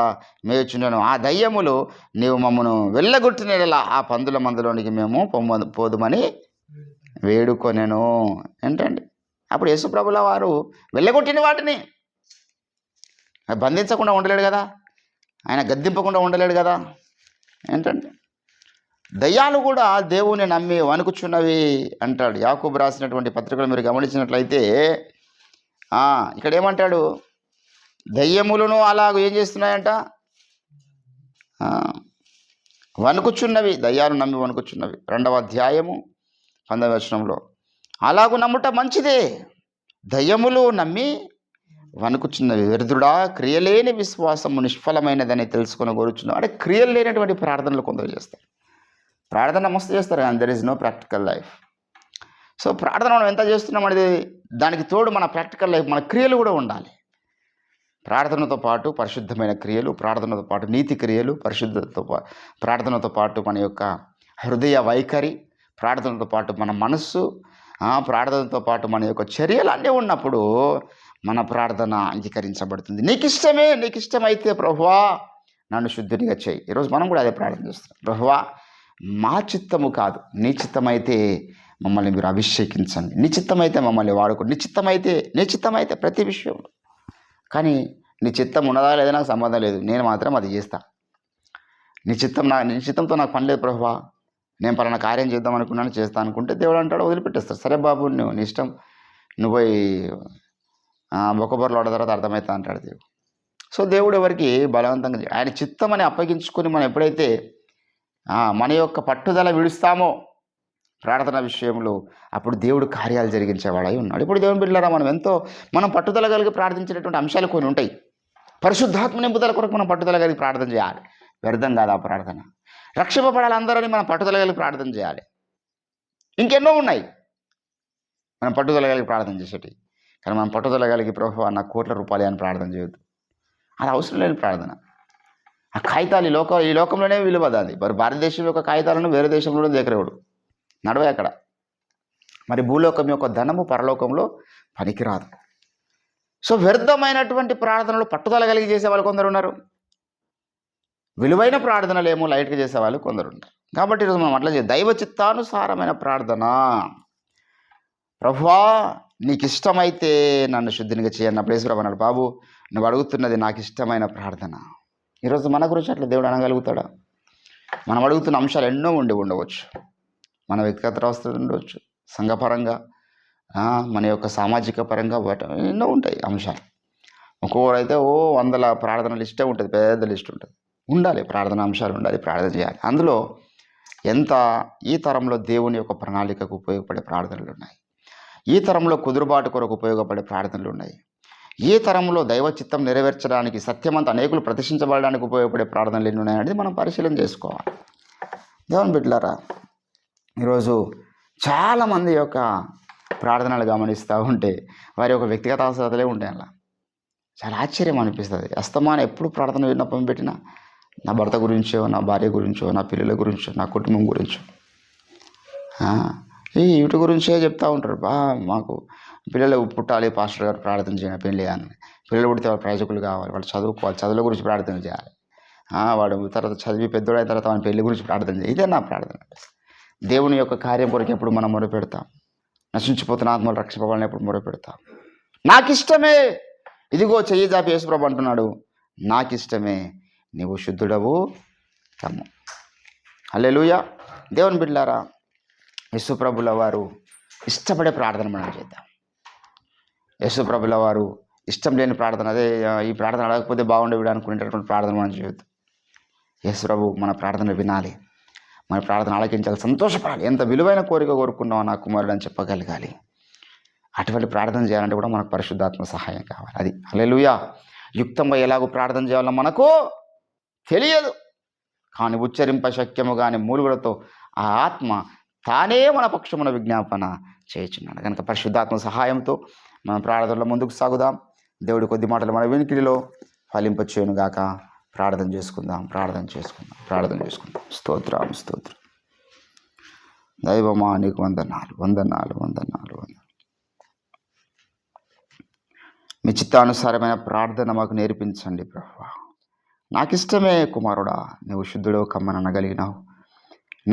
మేయుచుండెను. ఆ దయ్యములు, నీవు మమ్మను వెళ్ళగొట్టినలా ఆ పందుల మందలోనికి మేము పోదుమని వేడుకొనెను. ఏంటండి, అప్పుడు యేసుప్రభుల వారు వెళ్ళగొట్టిన వాటిని బంధించకుండా ఉండలేడు కదా, ఆయన గద్దింపకుండా ఉండలేడు కదా. ఏంటండి, దయ్యాలు కూడా దేవుని నమ్మి వణుకుచున్నవి అంటాడు. యాకోబు రాసినటువంటి పత్రికలు మీరు గమనించినట్లయితే ఇక్కడ ఏమంటాడు? దయ్యములను అలాగ ఏం చేస్తున్నాయంట? వణుకుచున్నవి, దయ్యాలు నమ్మి వణుకుచున్నవి. 2వ అధ్యాయము 19వ వచనంలో, అలాగూ నమ్ముట మంచిదే, దయ్యములు నమ్మి వణుకుచున్నవి. వ్యర్థుడా, క్రియలేని విశ్వాసము నిష్ఫలమైనదని తెలుసుకొని కోరుచున్నావు. అంటే క్రియలు లేనటువంటి ప్రార్థనలు కొందరు చేస్తారు. ప్రార్థన మస్తు చేస్తారు కానీ there is no practical life. So ప్రార్థన మనం ఎంత చేస్తున్నాం అనేది దానికి తోడు మన ప్రాక్టికల్ లైఫ్, మన క్రియలు కూడా ఉండాలి. ప్రార్థనతో పాటు పరిశుద్ధమైన క్రియలు, ప్రార్థనతో పాటు నీతి క్రియలు, ప్రార్థనతో పాటు మన యొక్క హృదయ వైఖరి, ప్రార్థనతో పాటు మన మనస్సు, ప్రార్థనతో పాటు మన యొక్క చర్యలు అన్నీ ఉన్నప్పుడు మన ప్రార్థన అంగీకరించబడుతుంది. నీకు ఇష్టమైతే ప్రభువా నన్ను శుద్ధునిగా చేయి. ఈరోజు మనం కూడా అదే ప్రార్థన చేస్తున్నాం. ప్రభువా, మా చిత్తము కాదు, నీ చిత్తమైతే మమ్మల్ని మీరు అభిషేకించండి, నీ చిత్తమైతే మమ్మల్ని వాడుకోండి, నీ చిత్తమైతే ప్రతి విషయంలో. కానీ నీ చిత్తం ఉన్నదా లేదా నాకు సంబంధం లేదు, నేను మాత్రం అది చేస్తా. నీ చిత్తంతో నాకు పని లేదు ప్రభువా, నేను పలానా కార్యం చేద్దాం అనుకున్నాను, చేస్తా అనుకుంటే దేవుడు అంటాడు వదిలిపెట్టేస్తాడు. సరే బాబు, నీ ఇష్టం, నువ్వు పోయి బొక్కబొరలు ఆడిన తర్వాత అర్థమవుతా అంటాడు దేవుడు. సో దేవుడు ఎవరికి బలవంతంగా ఆయన చిత్తం అని అప్పగించుకొని మనం ఎప్పుడైతే మన యొక్క పట్టుదల విడుస్తామో ప్రార్థన విషయంలో, అప్పుడు దేవుడు కార్యాలు జరిగించేవాడై ఉన్నాడు. ఇప్పుడు దేవుని బిడ్డలారా, మనం పట్టుదల కలిగి ప్రార్థించినటువంటి అంశాలు కొన్ని ఉంటాయి. పరిశుద్ధాత్మ నింపుదల కొరకు మనం పట్టుదల కలిగి ప్రార్థన చేయాలి. వ్యర్థం కాదు ఆ ప్రార్థన. రక్షింపబడాలి అందరని మనం పట్టుదల కలిగి ప్రార్థన చేయాలి. ఇంకెన్నో ఉన్నాయి మనం పట్టుదల కలిగి ప్రార్థన చేసేటి. కానీ మనం పట్టుదల కలిగి ప్రభువా నాకు కోట్ల రూపాయలు అని ప్రార్థన చేయొద్దు. అది అవసరం లేని ప్రార్థన. ఆ కాగితాలు ఈ లోకంలోనే విలువదు. అది మరి భారతదేశం యొక్క కాగితాలను వేరే దేశంలోనే దగ్గరేవాడు నడవే అక్కడ. మరి భూలోకం యొక్క ధనము పరలోకంలో పనికిరాదు. సో వ్యర్థమైనటువంటి ప్రార్థనలు పట్టుదల కలిగి చేసేవాళ్ళు కొందరు ఉన్నారు. విలువైన ప్రార్థనలు ఏమో లైట్గా చేసేవాళ్ళు కొందరు ఉంటారు. కాబట్టి ఈరోజు మనం అట్లా దైవ చిత్తానుసారమైన ప్రార్థన. ప్రభువా నీకు ఇష్టమైతే నన్ను శుద్ధినిగా చేయన్నప్పుడు యేసుప్రభు అన్నాడు, బాబు నువ్వు అడుగుతున్నది నాకు ఇష్టమైన ప్రార్థన. ఈరోజు మన గురించి అట్లా దేవుడు అనగలుగుతాడా? మనం అడుగుతున్న అంశాలు ఎన్నో ఉండవచ్చు. మన వ్యక్తిగత అవస్థలు ఉండవచ్చు, సంఘపరంగా, మన యొక్క సామాజిక పరంగా ఎన్నో ఉంటాయి అంశాలు. ఒక్కొక్కరైతే 100 ప్రార్థన లిస్టే ఉంటుంది, పెద్ద లిస్ట్ ఉంటుంది. ఉండాలి, ప్రార్థన అంశాలు ఉండాలి, ప్రార్థన చేయాలి. అందులో ఎంత ఈ తరంలో దేవుని యొక్క ప్రణాళికకు ఉపయోగపడే ప్రార్థనలు ఉన్నాయి, ఈ తరంలో కుదురుబాటు కొరకు ఉపయోగపడే ప్రార్థనలు ఉన్నాయి, ఈ తరంలో దైవ చిత్తం నెరవేర్చడానికి సత్యమంత అనేకులు ప్రతిష్ఠించబడడానికి ఉపయోగపడే ప్రార్థనలు ఎన్ని ఉన్నాయనేది మనం పరిశీలన చేసుకోవాలి. దేవుని బిడ్డలారా, ఈరోజు చాలామంది యొక్క ప్రార్థనలు గమనిస్తూ ఉంటే వారి యొక్క వ్యక్తిగత అవసరాలే ఉంటాయి. అలా చాలా ఆశ్చర్యం అనిపిస్తుంది. అస్తమానం ఎప్పుడు ప్రార్థన విన్నపం పెట్టినా నా భర్త గురించో, నా భార్య గురించో, నా పిల్లల గురించో, నా కుటుంబం గురించో, వీటి గురించే చెప్తూ ఉంటారు. మాకు పిల్లలు పుట్టాలి, పాస్టర్ గారు ప్రార్థన చేయాలి, పెళ్ళి అని. పిల్లలు పుడితే వాళ్ళు ప్రయోజకులు కావాలి, వాళ్ళు చదువుకోవాలి, చదువుల గురించి ప్రార్థన చేయాలి. వాడు తర్వాత చదివి పెద్దోడైన తర్వాత వాళ్ళ పెళ్లి గురించి ప్రార్థన చేయాలి. ఇదే నా ప్రార్థన. దేవుని యొక్క కార్యం కొరకు ఎప్పుడు మనం మొరపెడతాం? నశించిపోతున్న ఆత్మలు రక్షింపబడాలని ఎప్పుడు మొరపెడతాం? నాకు ఇష్టమే, ఇదిగో చెయ్యి జాపి యేసుప్రభు అంటున్నాడు, నాకు ఇష్టమే, నీవు శుద్ధుడవు కమ్ము. హల్లెలూయా. దేవుని బిడ్డలారా, యేసుప్రభుల వారు ఇష్టపడే ప్రార్థన మనం చేద్దాం. యేసుప్రభుల వారు ఇష్టం లేని ప్రార్థన, అదే ఈ ప్రార్థన అడగకపోతే బాగుండేవి అనుకునేటటువంటి ప్రార్థన మనం చేయొద్దు. యేసుప్రభు మన ప్రార్థన వినాలి, మన ప్రార్థన ఆలకించాలి, సంతోషపడాలి. ఎంత విలువైన కోరిక కోరుకున్నావు నా కుమారుడు అని చెప్పగలగాలి. అటువంటి ప్రార్థన చేయాలంటే కూడా మనకు పరిశుద్ధాత్మ సహాయం కావాలి. అది హల్లెలూయా. యుక్తంగా ఎలాగో ప్రార్థన చేయాలో మనకు తెలియదు, కానీ ఉచ్చరింప శక్యము కానీ మూలుగులతో ఆ ఆత్మ తానే మన పక్షమున విజ్ఞాపన చేయుచున్నాడు. కనుక పరిశుద్ధాత్మ సహాయంతో మనం ప్రార్థనలో ముందుకు సాగుదాం. దేవుడి కొద్ది మాటలు మన వినికిడిలో ఫలింపచేయును గాక. ప్రార్థన చేసుకుందాం. స్తోత్రం. దైవమా నీకు వందనాలు. మీ చిత్తానుసారమైన ప్రార్థన మాకు నేర్పించండి ప్రభువా. నాకు ఇష్టమే కుమారుడా, నువ్వు శుద్ధుడో కమ్మని అనగలిగినావు.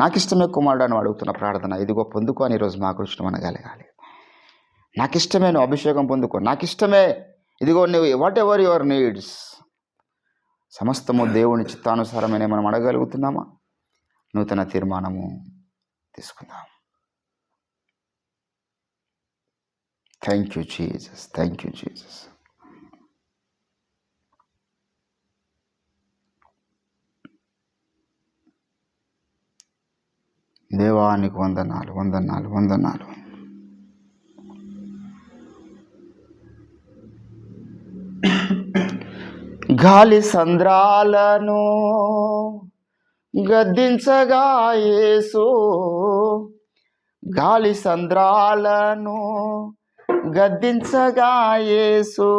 నాకు ఇష్టమే కుమారుడు అని అడుగుతున్న ప్రార్థన ఇదిగో పొందుకో అని ఈరోజు మా కృష్ణ అనగలగాలి. నాకు ఇష్టమే, నువ్వు అభిషేకం పొందుకో. నాకు ఇష్టమే, ఇదిగో నువ్వు వాట్ ఎవర్ యువర్ నీడ్స్, సమస్తము దేవుని చిత్తానుసారమైన మనం అడగలుగుతున్నామా? నూతన తీర్మానము తీసుకుందాం. Thank you Jesus. దేవానికి వందనాలు. గాలి సంద్రాలను గద్దించగా యేసు, గాలి సంద్రాలను గద్దించగా యేసు,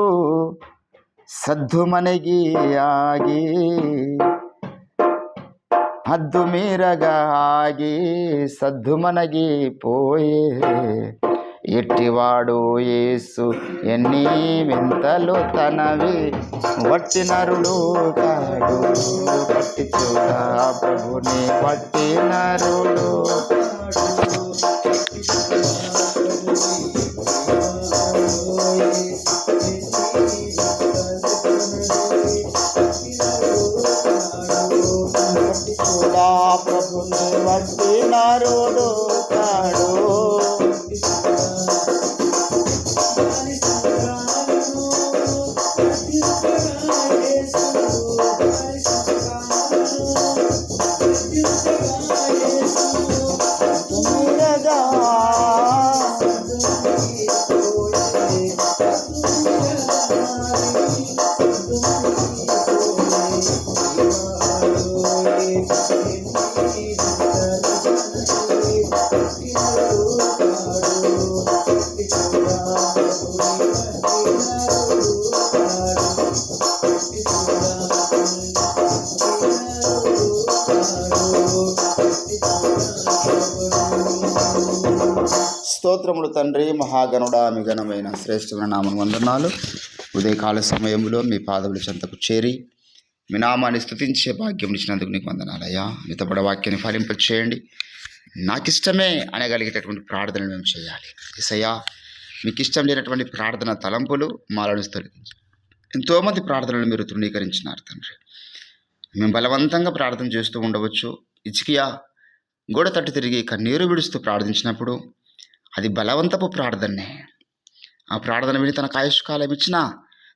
సద్దుమణిగి ఆగి హద్దు మీరగా ఆగి సద్దుమణగి పోయే ఎట్టివాడు యేసు, ఎన్ని వింతలు తనవి, వట్టి నరుడు కాడు, వట్టి చూడ ప్రభుని వట్టి నరుడు. చూడా ప్రభుని వట్టి నరుడు కాడు. స్తోత్రములు తండ్రి, మహాగణుడా, మీ ఘనమైన శ్రేష్టమైన నామమున వందనాలు. ఉదయకాల సమయంలో మీ పాదముల చెంతకు చేరి మీ నామాన్ని స్తుతించే భాగ్యం ఇచ్చినందుకు నీకు వందనాలయ్యా. మీతో పాటు వాక్యాన్ని ఫలింపచేయండి. నాకు ఇష్టమే అనగలిగేటటువంటి ప్రార్థనలు మేము చేయాలి. యేసయ్యా, మీకు ఇష్టం లేనటువంటి ప్రార్థన తలంపులు మాలను తొలగించి ఎంతోమంది ప్రార్థనలు మీరు తృణీకరించినారు తండ్రి. మేము బలవంతంగా ప్రార్థన చేస్తూ ఉండవచ్చు. హిజ్కియా గోడ తట్టు తిరిగి కన్నీరు విడుస్తూ ప్రార్థించినప్పుడు అది బలవంతపు ప్రార్థనే. ఆ ప్రార్థన విని తనకు ఆయుష్కాలం ఇచ్చినా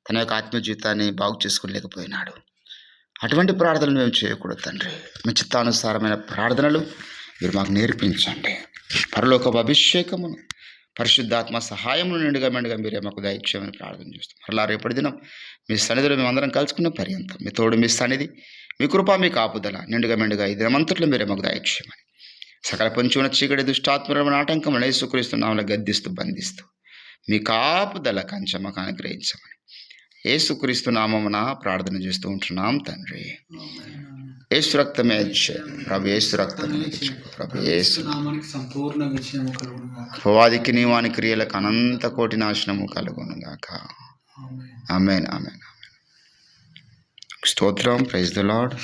తన యొక్క ఆత్మీయ జీవితాన్ని బాగు చేసుకోలేకపోయినాడు. అటువంటి ప్రార్థనలు మేము చేయకూడదు తండ్రి. మీ చిత్తానుసారమైన ప్రార్థనలు మీరు మాకు నేర్పించండి. పరలోక అభిషేకమును పరిశుద్ధాత్మ సహాయమును నిండుగా మెండుగా మీరే మాకు దయచేయమని ప్రార్థన చేస్తాం. మరలా రేపటి దినం మీ సన్నిధిలో మేమందరం కలుసుకున్న పర్యంతం మీ తోడు, మీ సన్నిధి, మీ కృప, మీ కాపుదల నిండుగా మెండుగా ఈ దినమంతట్లో మీరే మాకు దయచేయమని సకల పొంచి ఉన్న చీకటి దుష్టాత్మరమైన ఆటంకములను యేసుక్రీస్తునామములో గద్దిస్తూ బంధిస్తూ మీ కాపుదల కంచె మాకు అనుగ్రహించమని యేసుక్రీస్తు నామమున ప్రార్థన చేస్తూ ఉంటున్నాం తండ్రి. యేసు రక్తమే జయం. ప్రభు యేసు రక్తమే జయం. ప్రభు యేసు నామానికి సంపూర్ణ విజయము కలుగును గాక. అపవాదికి నీవాని క్రియలకు అనంత కోటి నాశనము కలుగును గాక. ఆమేన్, ఆమేన్, ఆమేన్. స్తోత్రం. Praise the lord.